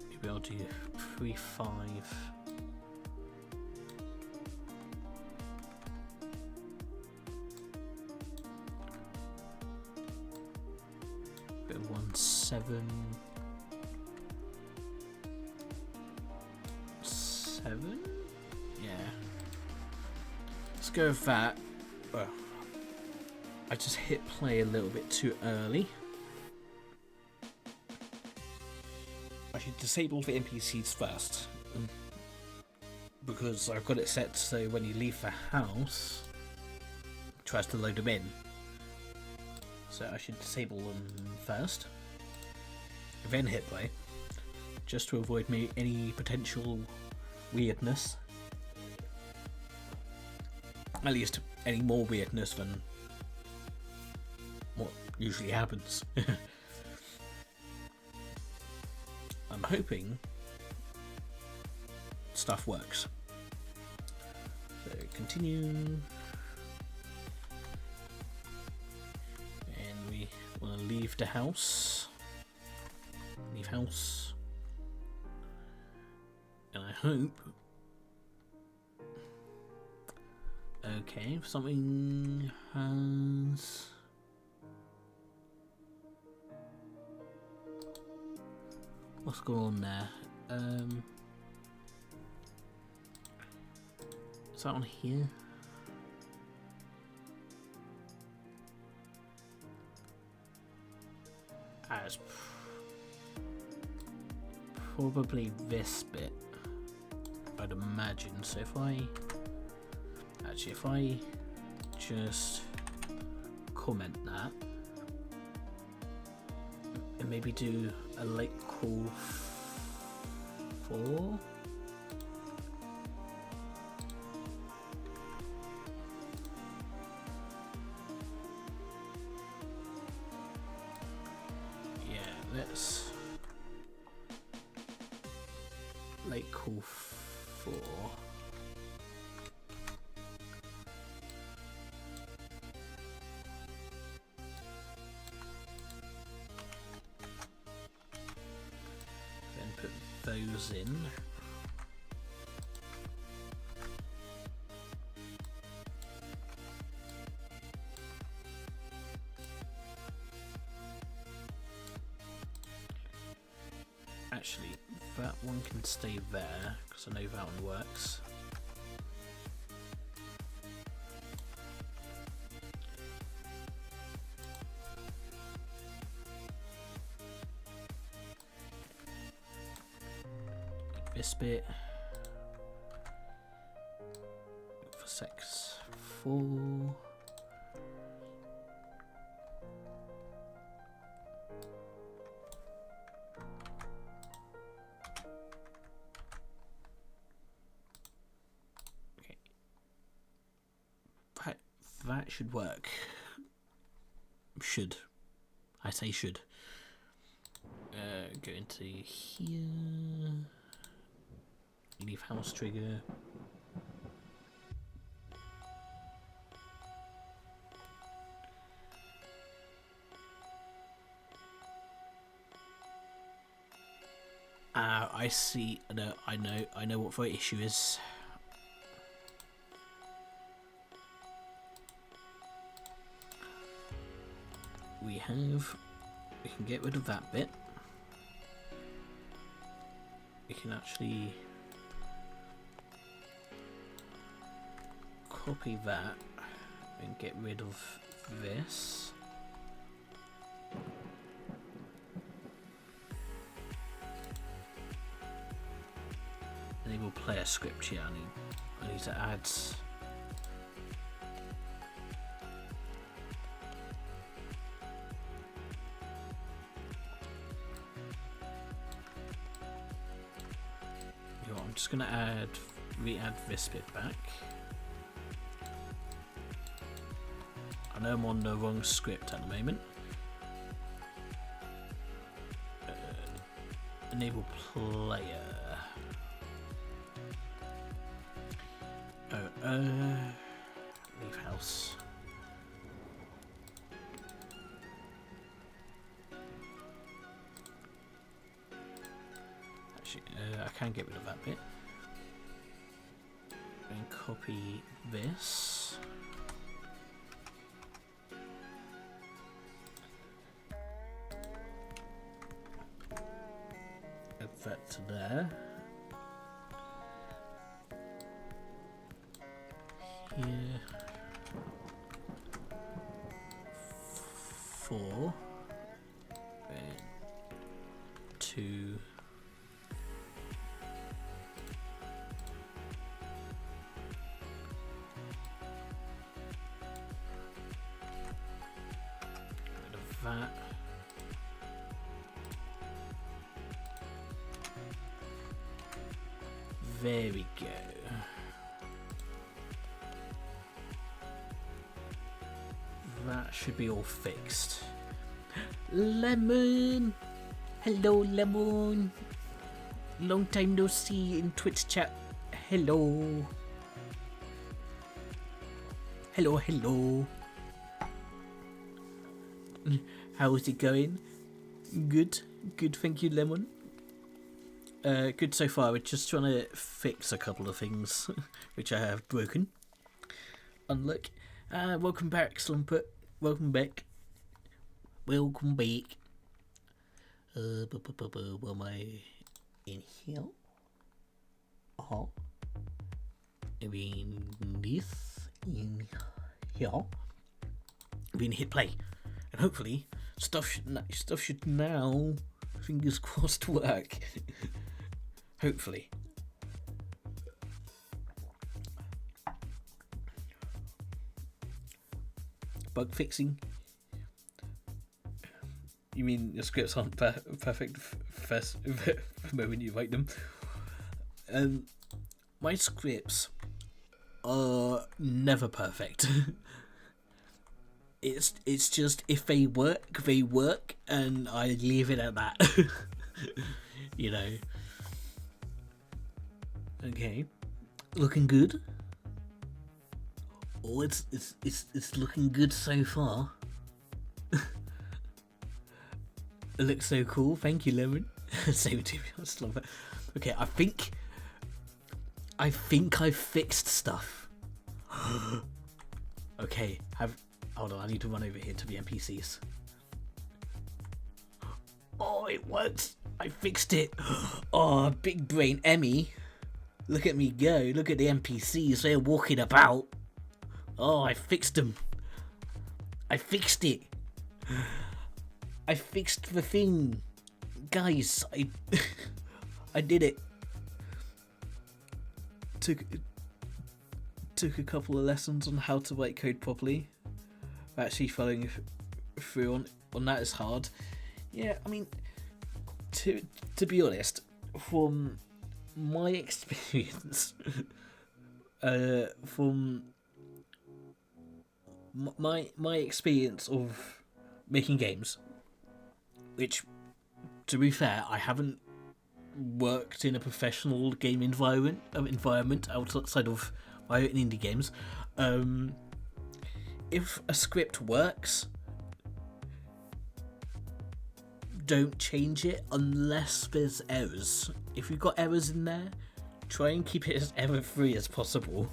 Maybe I'll do 3.5. Go 1.7. 7? Yeah. Let's go with that. Well, I just hit play a little bit too early. I should disable the NPCs first, because I've got it set so when you leave the house, it tries to load them in. So I should disable them first, then hit play, just to avoid any potential weirdness. At least any more weirdness than what usually happens. I'm hoping stuff works. So continue. And we want to leave the house. Leave house. And I hope... Okay, if something has... What's going on there? Is that on here? It's probably this bit, I'd imagine. So if I just comment that and maybe do a late call 4. Yeah, let's late call 4. Those in. Actually, that one can stay there because I know that one works. This bit for sex 4. Okay, that should work. Should I say should? Go into here. Leave house trigger. I see. No, I know what the issue is. We can get rid of that bit. We can actually copy that and get rid of this. Enable player script here. I need to add I'm just gonna add re-add this bit back. I know I'm on the wrong script at the moment. Enable player. Leave house. Actually, I can get rid of that bit. And copy this. Add that to there. Here. 4. Then 2. That. There we go. That should be all fixed. Lemon! Hello, Lemon! Long time no see in Twitch chat. Hello! Hello, hello! How is it going? Good, good, thank you, Lemon. Good so far. We're just trying to fix a couple of things which I have broken. Unlock. Welcome back, Slumper. Welcome back. Welcome back. Where am I? In here? I mean this in here. We're gonna hit play. And hopefully, stuff should now, fingers crossed, work. Hopefully. Bug fixing. You mean your scripts aren't perfect first the moment you write them? My scripts are never perfect. It's just if they work, and I leave it at that. You know. Okay, looking good. Oh, it's looking good so far. It looks so cool. Thank you, Lemon. Same to me. I just love it. Okay, I think I've fixed stuff. Okay, hold on. I need to run over here to the NPCs. Oh, it works. I fixed it. Oh, big brain Emmy. Look at me go. Look at the NPCs. They're walking about. Oh, I fixed them. I fixed it. I fixed the thing. Guys, I did it. Took a couple of lessons on how to write code properly. Actually following through on that is hard. Yeah, I mean, to be honest, from my experience, from my experience of making games, which, to be fair, I haven't worked in a professional game environment outside of my own indie games. If a script works, don't change it unless there's errors. If you've got errors in there, try and keep it as error-free as possible.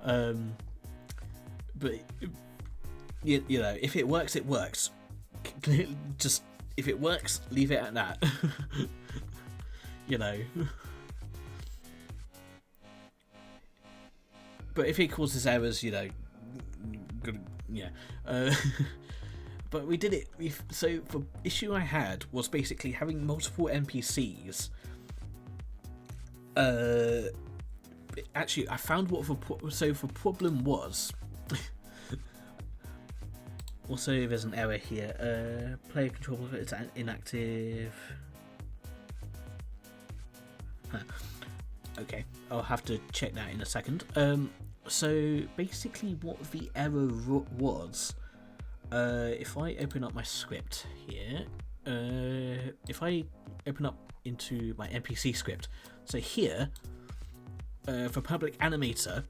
But you know, if it works, it works. Just if it works, leave it at that. You know. But if it causes errors, you know, yeah. But we did it. So the issue I had was basically having multiple NPCs. Actually, I found what the problem was. Also, there's an error here. Player controller is inactive. Huh. Okay, I'll have to check that in a second. So basically what the error was, if I open up my script here, if I open up into my NPC script, so here, for public animator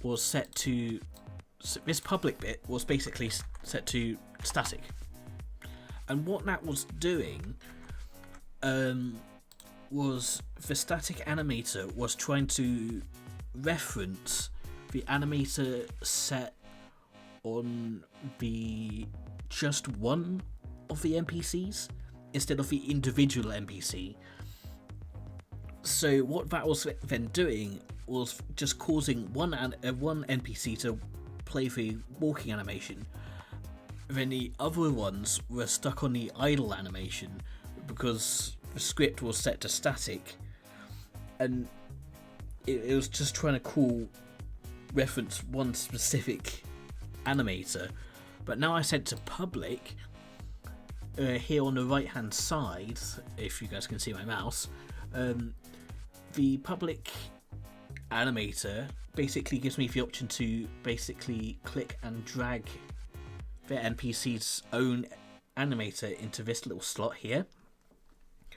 was set to, so this public bit was basically set to static. And what that was doing, was the static animator was trying to reference the animator set on the just one of the NPCs instead of the individual NPC. So what that was then doing was just causing one NPC to play the walking animation. Then the other ones were stuck on the idle animation because the script was set to static, and it was just trying to reference one specific animator. But now I set to public, here on the right hand side, if you guys can see my mouse, the public animator basically gives me the option to basically click and drag the NPC's own animator into this little slot here,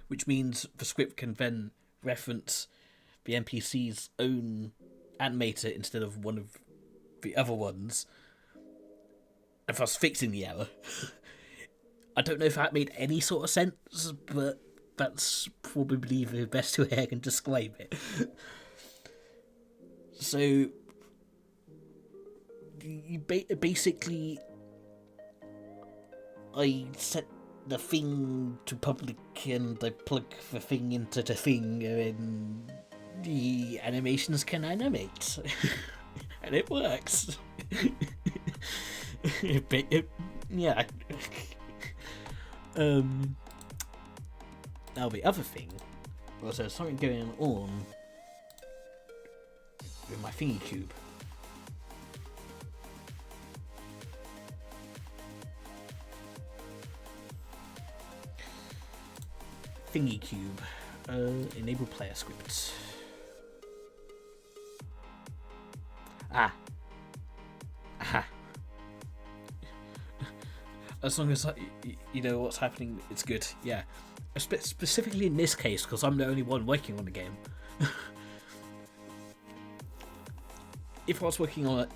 which means the script can then reference the NPC's own animator instead of one of the other ones, and thus fixing the error. I don't know if that made any sort of sense, but that's probably the best way I can describe it. So, you basically, I set the thing to public and I plug the thing into the thing and the animations can animate. And it works. Yeah. Now the other thing was there's something going on with my thingy cube. Thingy cube. Enable player scripts. Aha. As long as you know what's happening, it's good. Yeah. Specifically in this case, because I'm the only one working on the game. If I was working on it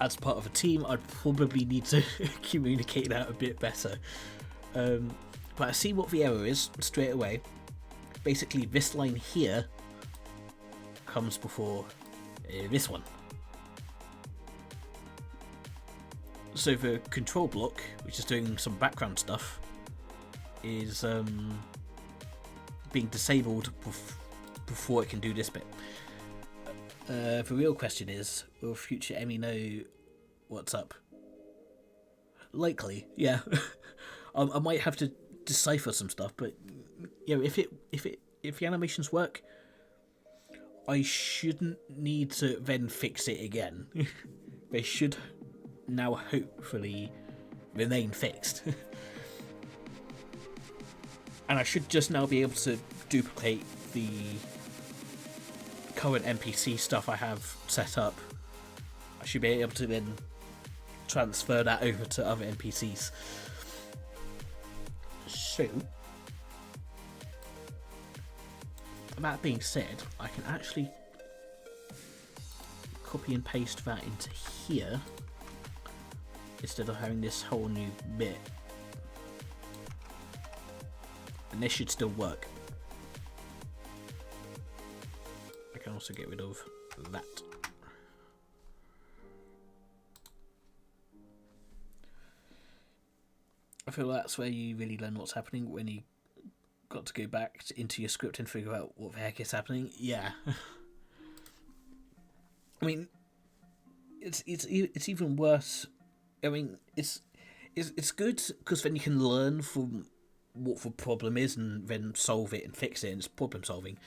as part of a team, I'd probably need to communicate that a bit better. But I see what the error is straight away. Basically, this line here comes before this one. So the control block, which is doing some background stuff, is being disabled before it can do this bit. The real question is, will future Emmy know what's up? Likely, yeah. I might have to decipher some stuff, but you know, if the animations work, I shouldn't need to then fix it again. They should now hopefully remain fixed. And I should just now be able to duplicate the current NPC stuff I have set up. I should be able to then transfer that over to other NPCs. So, that being said, I can actually copy and paste that into here instead of having this whole new bit. And this should still work. I can also get rid of that. I feel that's where you really learn what's happening, when you got to go back into your script and figure out what the heck is happening. Yeah. I mean, it's even worse. I mean, it's good because then you can learn from what the problem is and then solve it and fix it, and it's problem solving.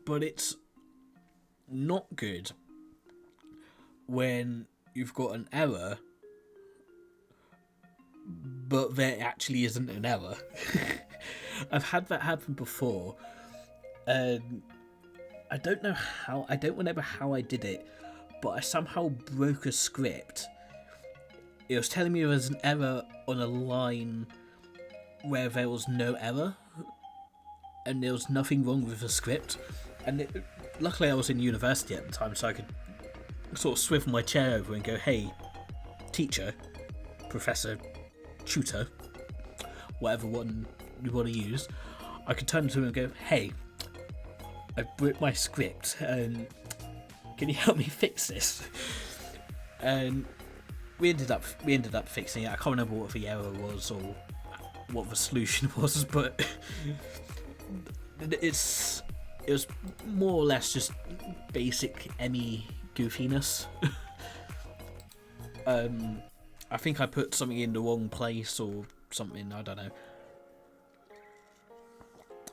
But it's not good when you've got an error but there actually isn't an error. I've had that happen before, and I don't know how. I don't remember how I did it, but I somehow broke a script. It was telling me there was an error on a line where there was no error, and there was nothing wrong with the script. And luckily, I was in university at the time, so I could sort of swivel my chair over and go, "Hey, teacher, professor, tutor, whatever one you want to use." I could turn to him and go, "Hey, I broke my script, and can you help me fix this?" And we ended up fixing it. I can't remember what the error was or what the solution was, but it was more or less just basic ME goofiness. I think I put something in the wrong place or something. I don't know.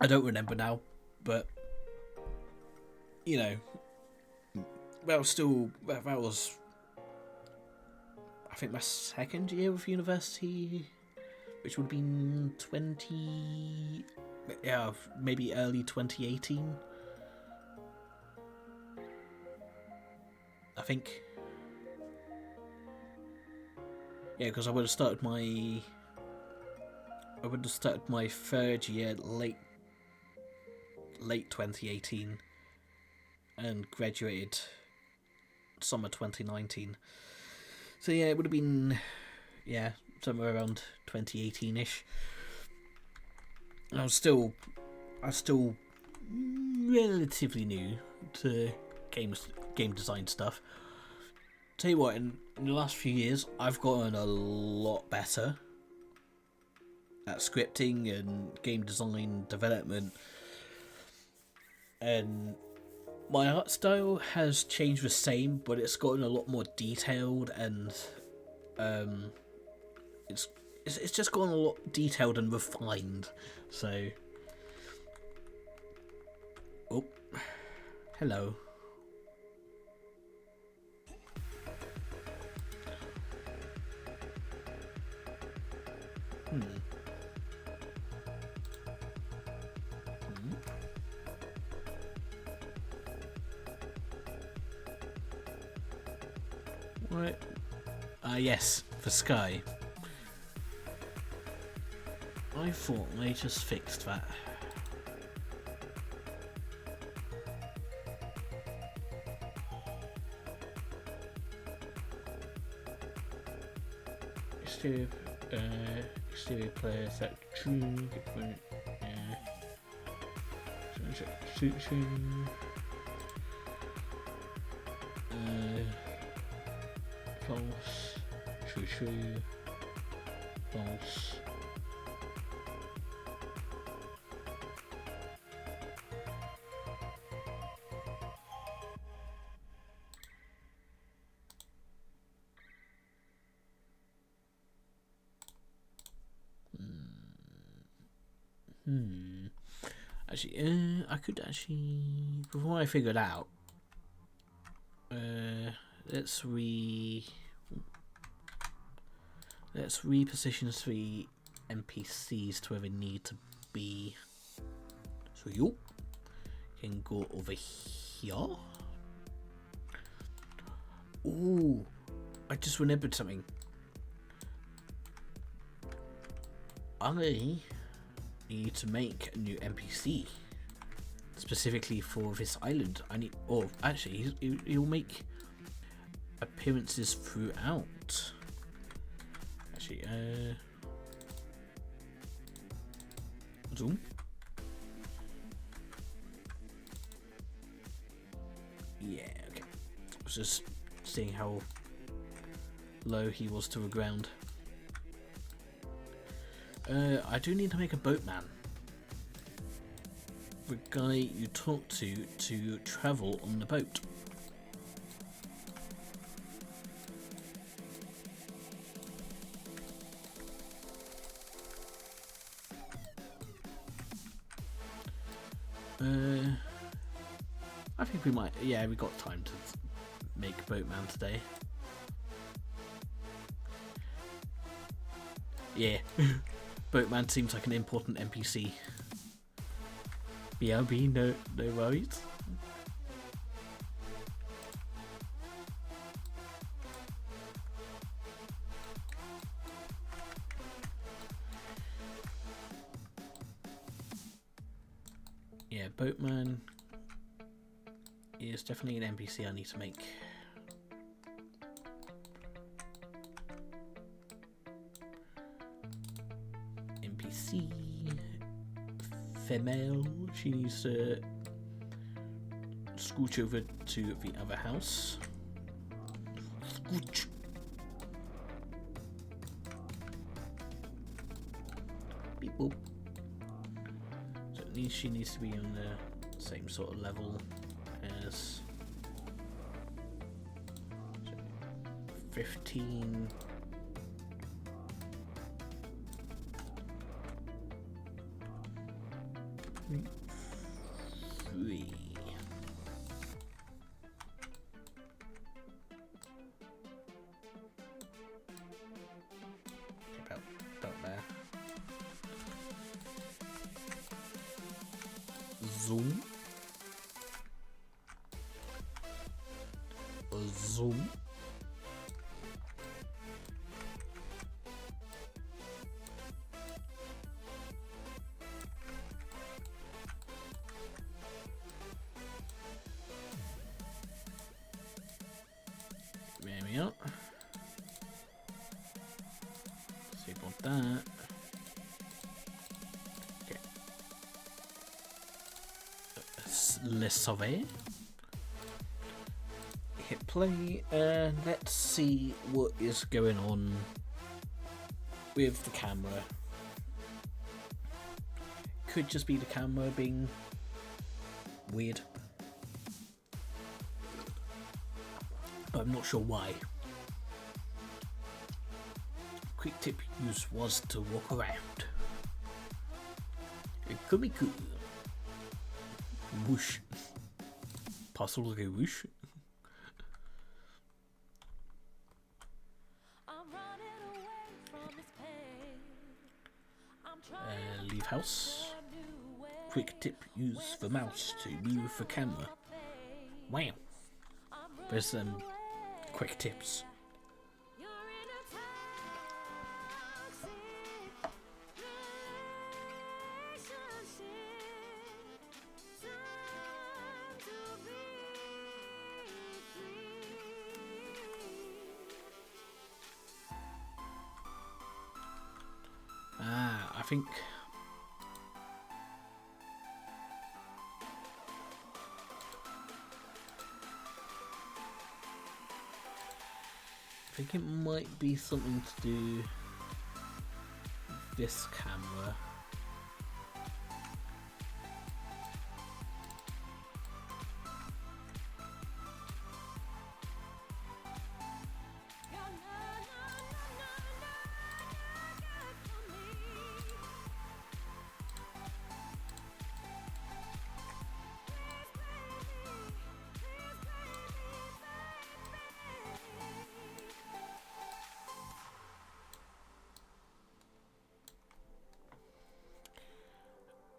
I don't remember now, but you know, that was I think my second year of university, which would have been maybe early 2018. I think. Yeah, because I would have started my third year late 2018 and graduated summer 2019. So yeah, it would have been somewhere around 2018ish. I was still relatively new to game design stuff. Tell you what, in the last few years, I've gotten a lot better at scripting and game design development, and my art style has changed the same, but it's gotten a lot more detailed, and it's just gotten a lot detailed and refined. So, oh, hello. Right. Yes, for Sky. I thought I just fixed that. Exterior player set true. False. True. False. Actually, I could actually, before I figure it out, let's reposition 3 NPCs to where they need to be. So you can go over here. Ooh, I just remembered something. I need to make a new NPC specifically for this island. Actually, he'll make appearances throughout. Actually, zoom. Yeah, okay. I was just seeing how low he was to the ground. I do need to make a boatman. The guy you talk to travel on the boat. I think we might. Yeah, we got time to make boatman today. Yeah. Boatman seems like an important NPC. BRB, no worries. boatman is definitely an NPC I need to make. NPC female. She needs to scooch over to the other house. Scooch. Beep boop. So at least she needs to be on the same sort of level as 15. Three. About there. Zoom. Zoom. There we are. See about that. Okay. Let's survey. Hit play and let's see what is going on with the camera. Could just be the camera being weird, but I'm not sure why. Quick tip use was to walk around. It could be cool. Whoosh. Possibly whoosh. Leave house. Quick tip use the mouse to move the camera. Wow. There's some quick tips. I think it might be something to do with this camera.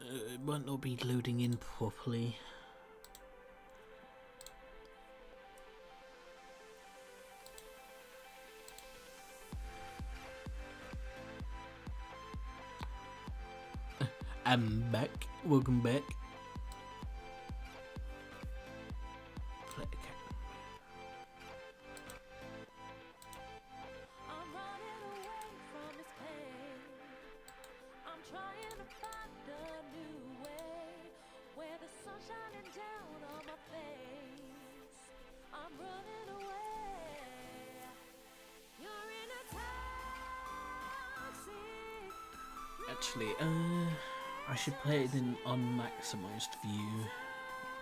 It might not be loading in properly. I'm back. Welcome back. Actually, I should play it in unmaximized view,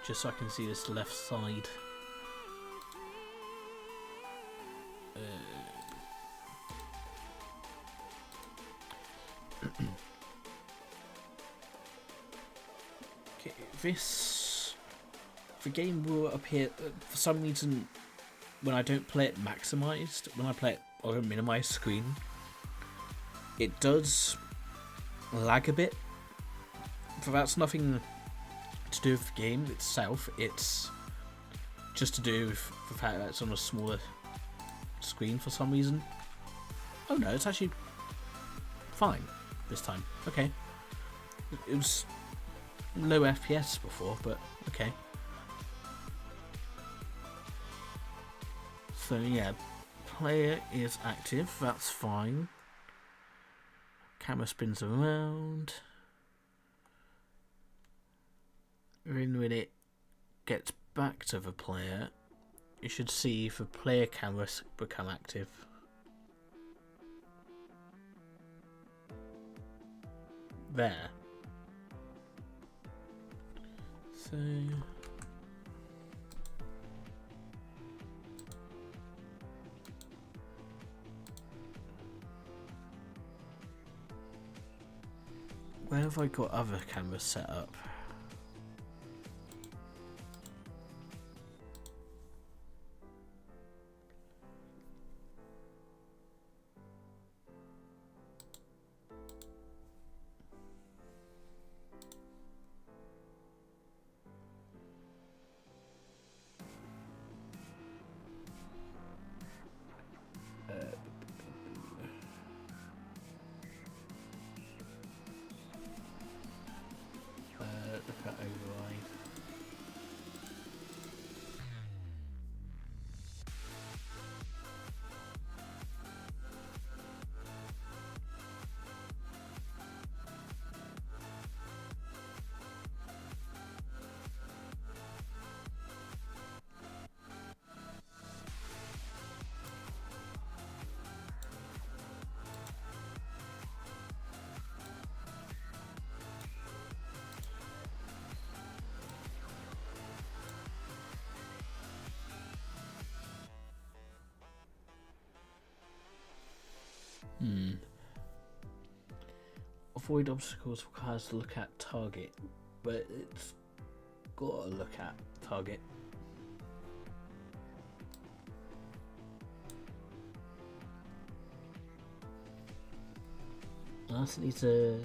just so I can see this left side. Okay, the game will appear for some reason when I don't play it maximized. When I play it on a minimized screen, it does lag a bit, but that's nothing to do with the game itself. It's just to do with the fact that it's on a smaller screen for some reason. Oh no, it's actually fine this time. Okay, it was low FPS before, but okay. So yeah, player is active, that's fine. Camera spins around. Then when it gets back to the player, you should see the player cameras become active. There. So where have I got other cameras set up? Look at override. Avoid obstacles requires to look at target, but it's got to look at target. I also need to.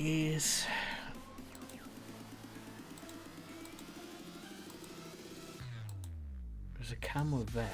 Is there's a camera there.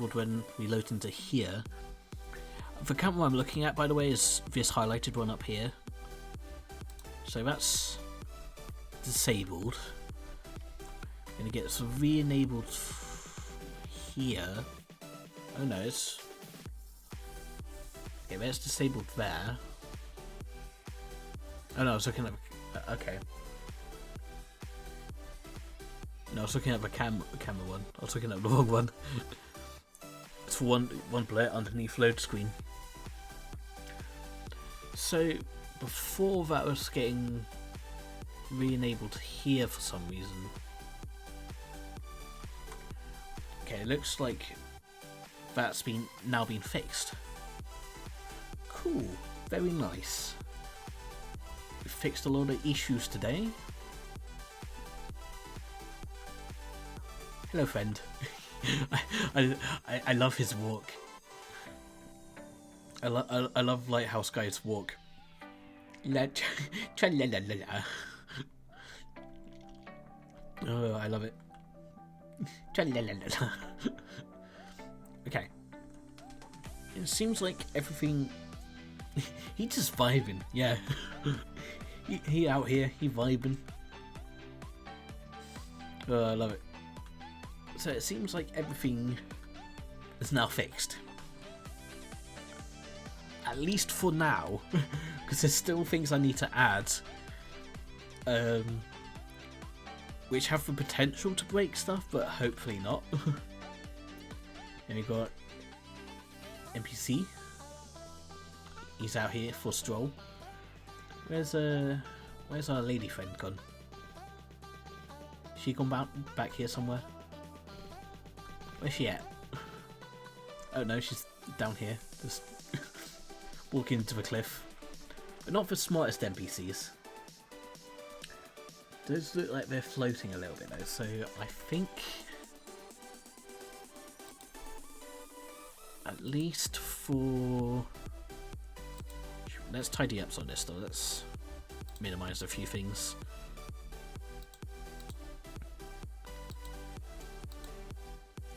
disabled when we load into here. The camera I'm looking at, by the way, is this highlighted one up here. So that's disabled. Gonna get some re-enabled here. Oh no, it's... Okay, that's disabled there. Oh no, I was looking at... Okay. No, I was looking at the camera one. I was looking at the wrong one. It's for one blur underneath load screen. So, before that was getting re-enabled here for some reason. Okay, it looks like that's now been fixed. Cool, very nice. We fixed a lot of issues today. Hello, friend. I love his walk. I love Lighthouse Guys' walk. Tra-la-la-la-la. Oh, I love it. Tra-la-la-la-la. Okay. It seems like everything... He's just vibing, yeah. he out here, he vibing. Oh, I love it. So it seems like everything is now fixed. At least for now, because there's still things I need to add, which have the potential to break stuff, but hopefully not. And we got NPC. He's out here for a stroll. Where's our lady friend gone? She gone back here somewhere? Where's she at? Oh no, she's down here, just walking into the cliff. But not the smartest NPCs. Those look like they're floating a little bit though, so I think at least for... Let's tidy up on this though, let's minimise a few things.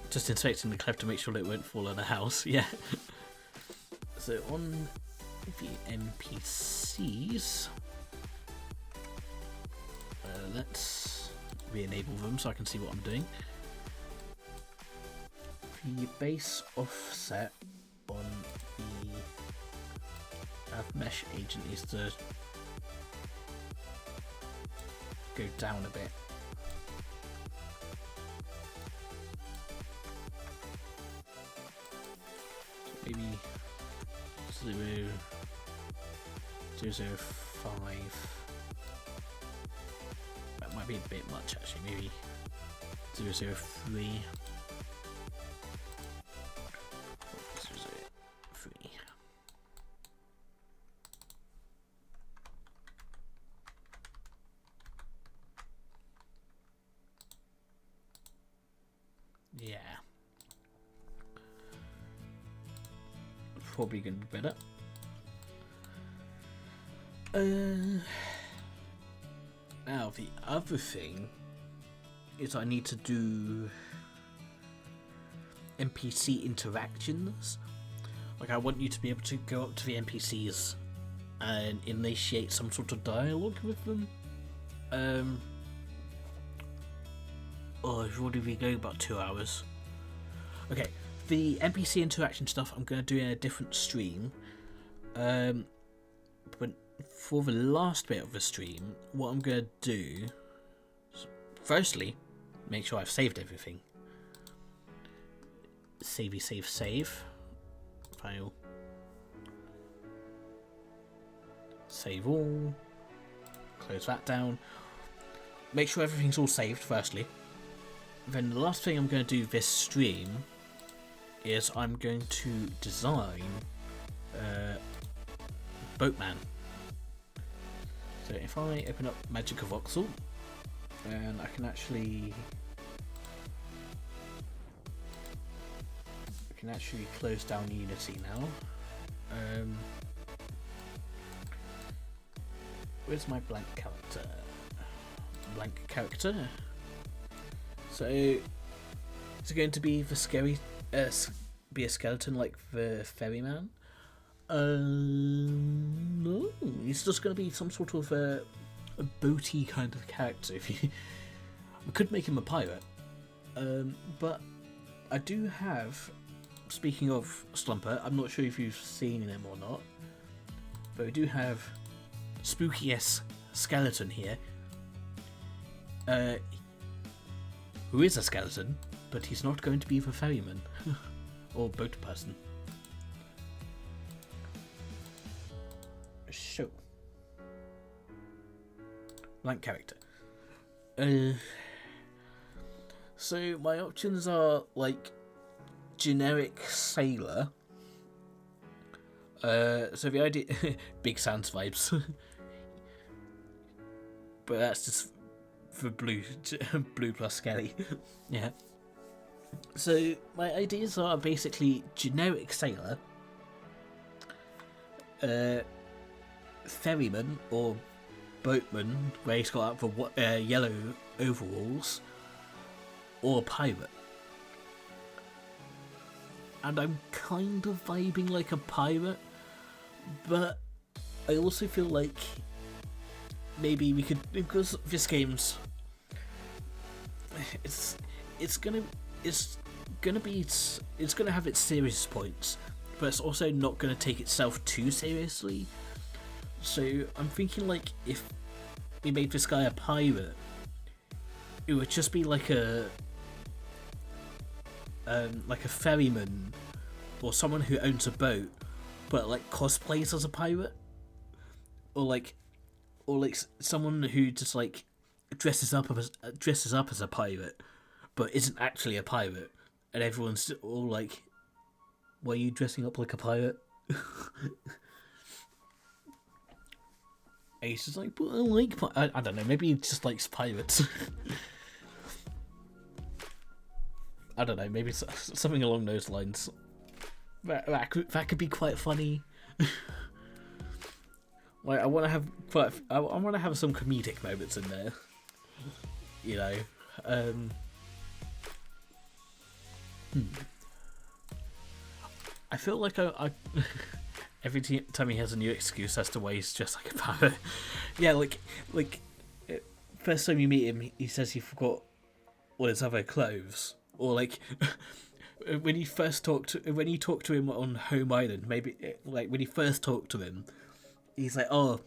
Just inspecting the cliff to make sure it won't fall on a house, yeah. So on the NPCs, let's re-enable them so I can see what I'm doing. The base offset on the mesh agent needs to go down a bit. Maybe 0.005. That might be a bit much actually, maybe 0.003. 0.003. Yeah. Probably going to be better. Now the other thing is I need to do NPC interactions. Like I want you to be able to go up to the NPCs and initiate some sort of dialogue with them. Oh, I've already been going about 2 hours. Okay. The NPC interaction stuff I'm going to do in a different stream, but for the last bit of the stream, what I'm going to do is firstly, make sure I've saved everything. Save, file, save all, close that down, make sure everything's all saved firstly. Then the last thing I'm going to do this stream is I'm going to design Boatman. So if I open up Magic of Voxel, and I can actually close down Unity now. Where's my blank character? So it's going to be the scary be a skeleton like the ferryman. No, he's just going to be some sort of a boaty kind of character. If you, we could make him a pirate, but I do have. Speaking of Slumper, I'm not sure if you've seen him or not, but we do have spooky-esque skeleton here, who is a skeleton, but he's not going to be the ferryman or boat person. So, blank character. So my options are like generic sailor. So the idea, Big Sans vibes, but that's just for blue plus Skelly. Yeah. So my ideas are basically generic sailor, ferryman or boatman, where he's got out the yellow overalls, or pirate. And I'm kind of vibing like a pirate, but I also feel like maybe we could, because this game's it's gonna have its serious points, but it's also not gonna take itself too seriously. So I'm thinking like if we made this guy a pirate, it would just be like a ferryman or someone who owns a boat, but like cosplays as a pirate, or like someone who just like dresses up as a pirate, but isn't actually a pirate, and everyone's all like, "Why are you dressing up like a pirate?" And he's just like, "But I like I don't know, maybe he just likes pirates." I don't know, maybe something along those lines. That could be quite funny. Like I want to have some comedic moments in there. You know, I feel like I every time he has a new excuse as to why he's just like a pirate. Yeah, like first time you meet him, he says he forgot all his other clothes. Or like when you talk to him on Ho-Ohm Island, maybe like when you first talk to him, he's like, "Oh,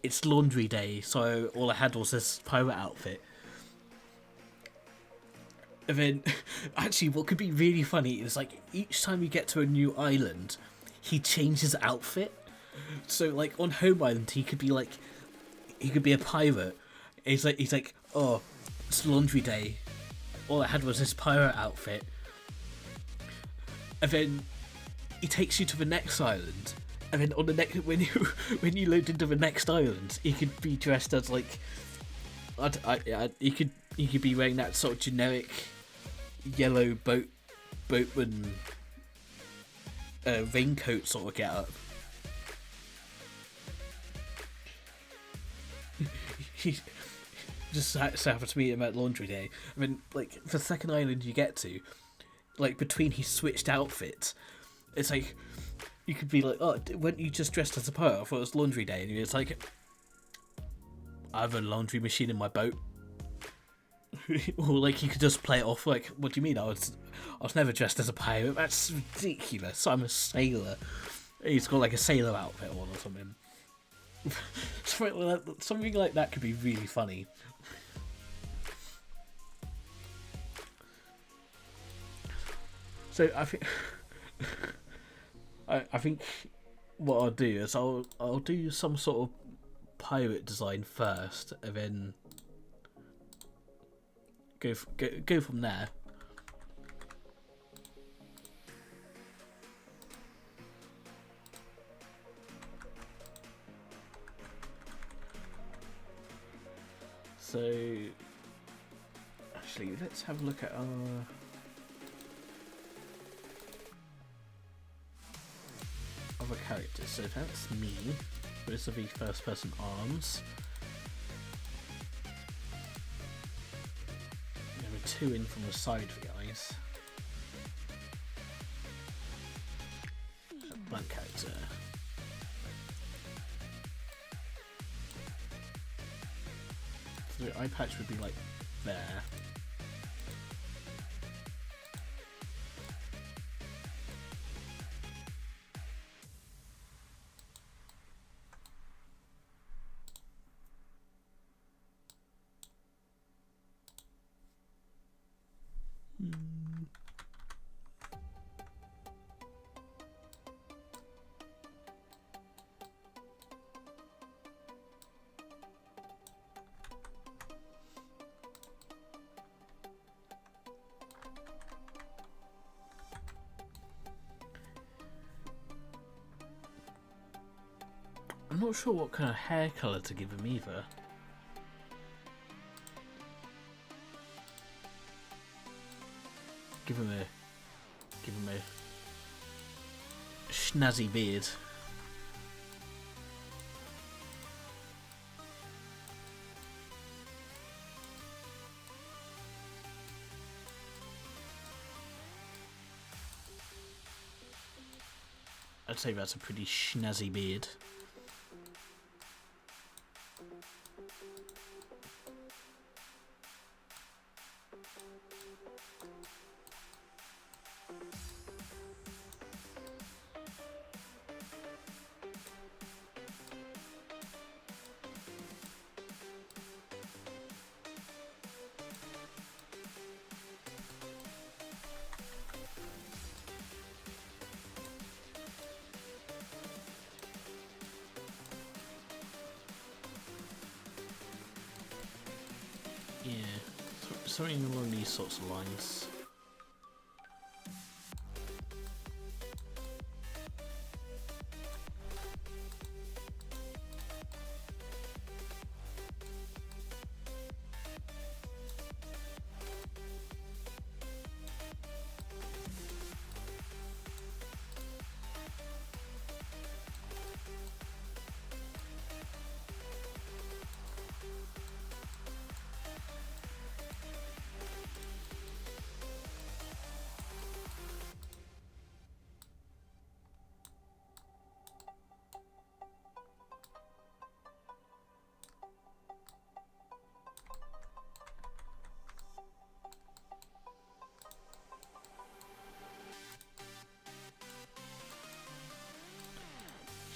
it's laundry day, so all I had was this pirate outfit." And then, actually, what could be really funny is like each time you get to a new island, he changes outfit. So like on Ho-Ohm Island, he could be a pirate. He's like, "Oh, it's laundry day. All I had was this pirate outfit." And then he takes you to the next island, and then on the next when you load into the next island, he could be dressed as like he could be wearing that sort of generic yellow boatman raincoat sort of get up. He just happened to meet him at laundry day. I mean, like the second island you get to, like between his switched outfits, it's like you could be like, "Oh, weren't you just dressed as a pirate? I thought it was laundry day." And it's like, "I have a laundry machine in my boat." Or like you could just play it off like, "What do you mean? I was never dressed as a pirate. That's ridiculous. I'm a sailor." He's got like a sailor outfit on or something. Something like that could be really funny. So I think what I'll do is I'll do some sort of pirate design first, and then go from there. So actually, let's have a look at our other characters. So that's me. Those are the first person arms. There are two in from the side of the eyes. blank character. So the eye patch would be like there. I'm not sure what kind of hair colour to give him either. Give him a snazzy beard. I'd say that's a pretty snazzy beard. Yeah, something along these sorts of lines.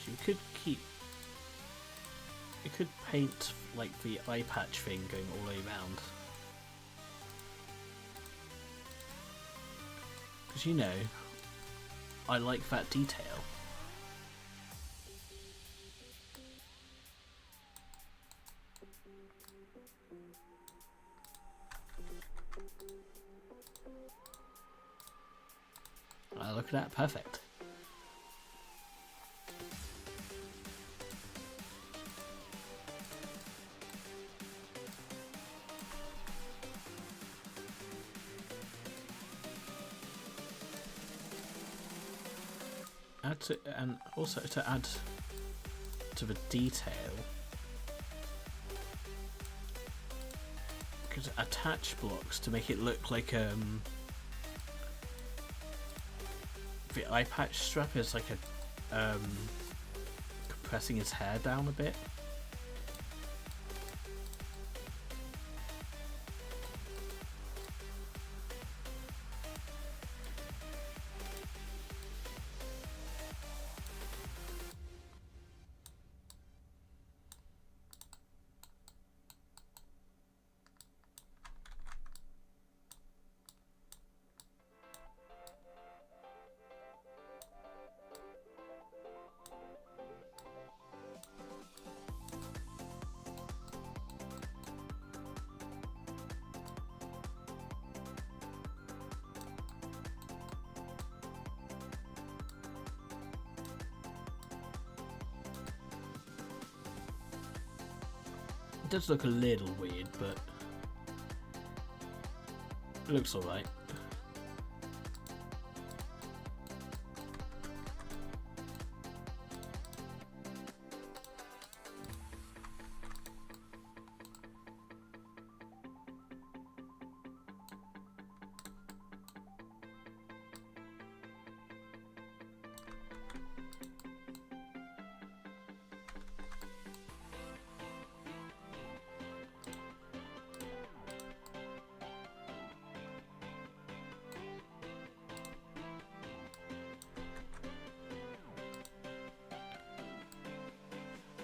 You could paint like the eye patch thing going all the way around. Because, you know, I like that detail. Look at that, perfect. And also to add to the detail, could attach blocks to make it look like the eye patch strap is like a compressing his hair down a bit. It does look a little weird, but it looks alright.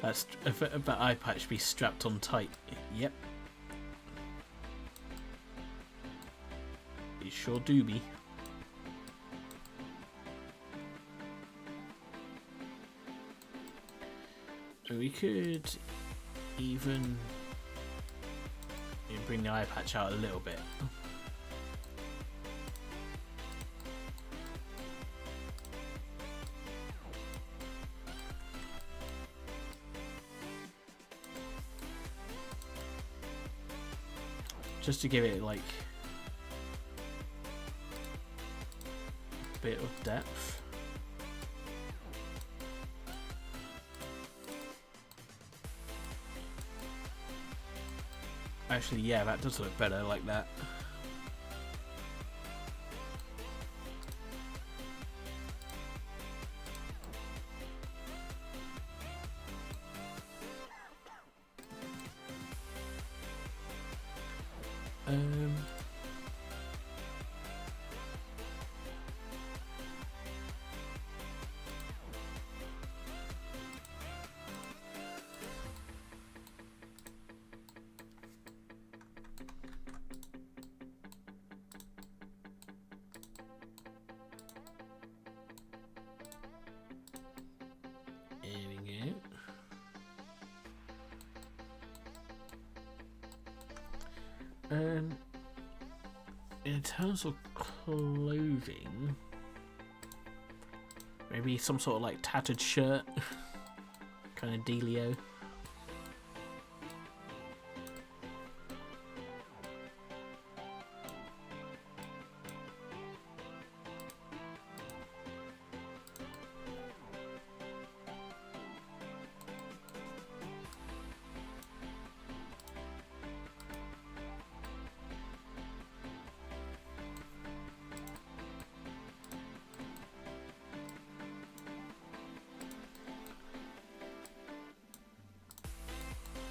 That eye patch be strapped on tight. Yep. It sure do be. We could even bring the eye patch out a little bit. Just to give it like a bit of depth. Actually, yeah, that does look better like that. There we go. In terms of clothing, maybe some sort of like tattered shirt, kind of dealio.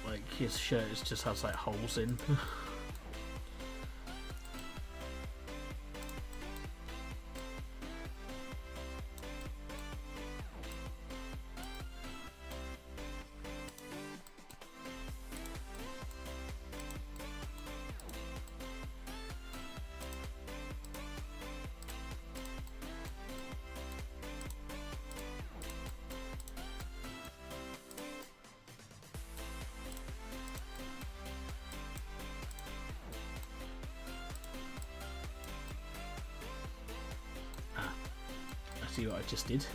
Like his shirt just has like holes in. See what I just did.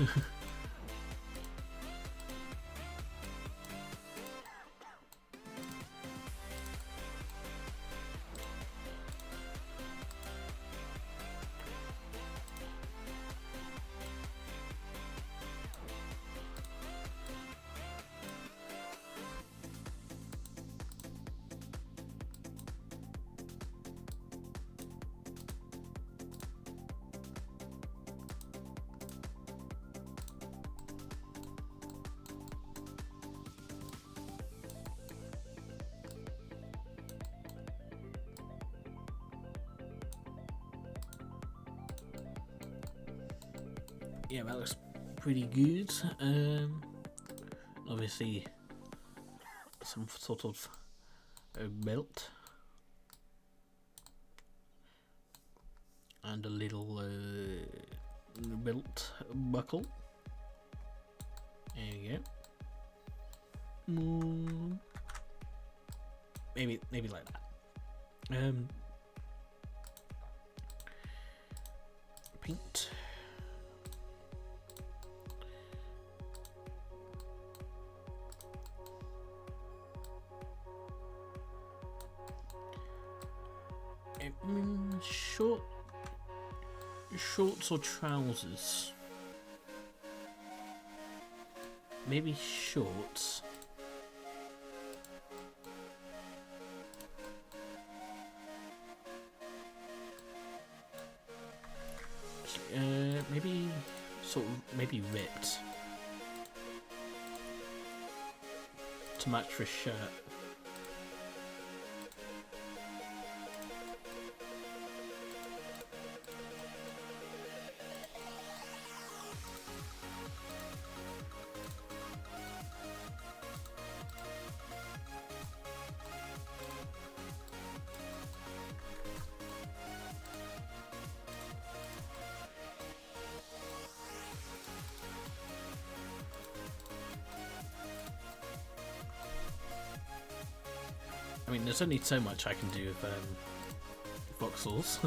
Yeah, that looks pretty good. Obviously, some sort of belt and a little belt buckle. There you go. Maybe like that. Paint. Shorts or trousers? Maybe shorts. Maybe maybe ripped to match for a shirt. mean, there's only so much I can do with voxels.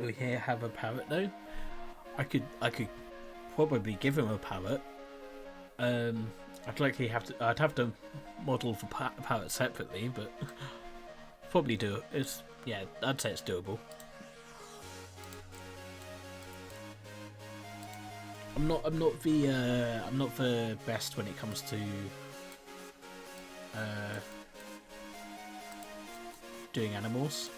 We here have a parrot though. I could probably give him a parrot. I'd have to model for parrot separately, but probably do it. I'd say it's doable. I'm not the best when it comes to doing animals.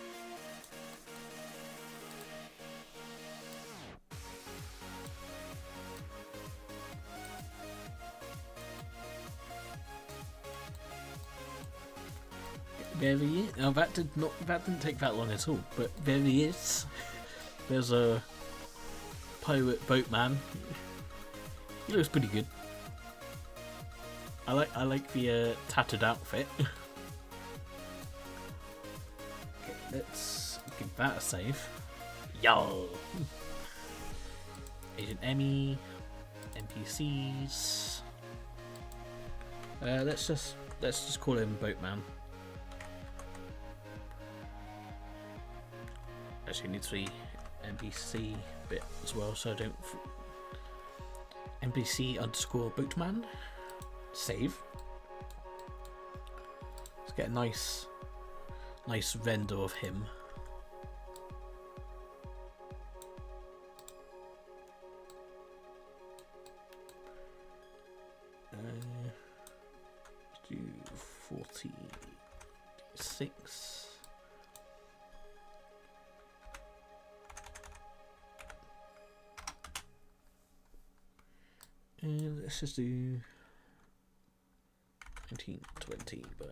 There he is. Now that didn't take that long at all, but there he is. There's a pirate boatman. He looks pretty good. I like the tattered outfit. Okay, let's give that a save. Yo. Agent Emmy, NPCs. Let's just call him Boatman. Actually needs the NPC bit as well, so I don't. NPC_Boatman. Save. Let's get a nice render of him. Let's do 46. And let's just do 1920 by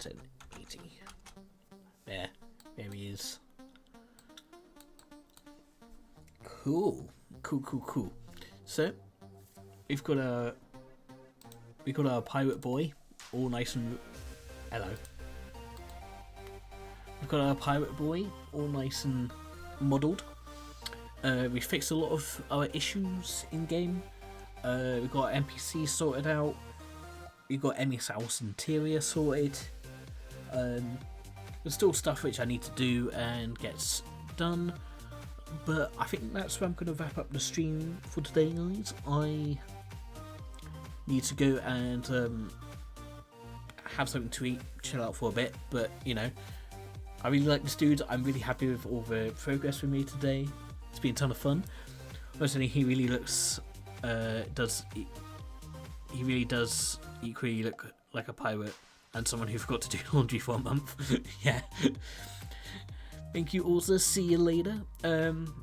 1080. There he is. Cool. So we've got our pirate boy, all nice and hello. We've got our pirate boy, all nice and modelled. We fixed a lot of our issues in game. We've got NPC sorted out. We've got Emmy's house interior sorted. There's still stuff which I need to do and get done, but I think that's where I'm going to wrap up the stream for today, guys. I need to go and have something to eat, chill out for a bit, but you know, I really like this dude. I'm really happy with all the progress we made today. It's been a ton of fun. Mostly he really looks he really does equally look like a pirate and someone who forgot to do laundry for a month. Yeah. Thank you, Orza. See you later. I'm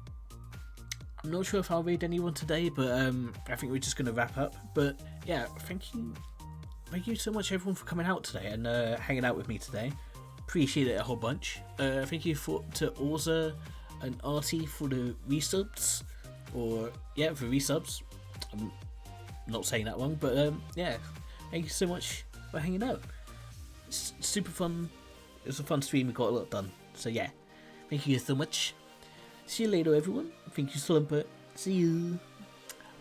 not sure if I'll read anyone today, but I think we're just going to wrap up. But yeah, thank you so much everyone for coming out today and hanging out with me today. Appreciate it a whole bunch. Thank you to Orza and Artie for the resubs, for resubs. I'm not saying that wrong, but yeah, thank you so much for hanging out. It's super fun. It was a fun stream. We got a lot done. So yeah, thank you so much. See you later, everyone. Thank you, Slumper. See you.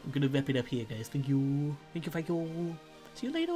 I'm gonna wrap it up here, guys. Thank you. Thank you. See you later.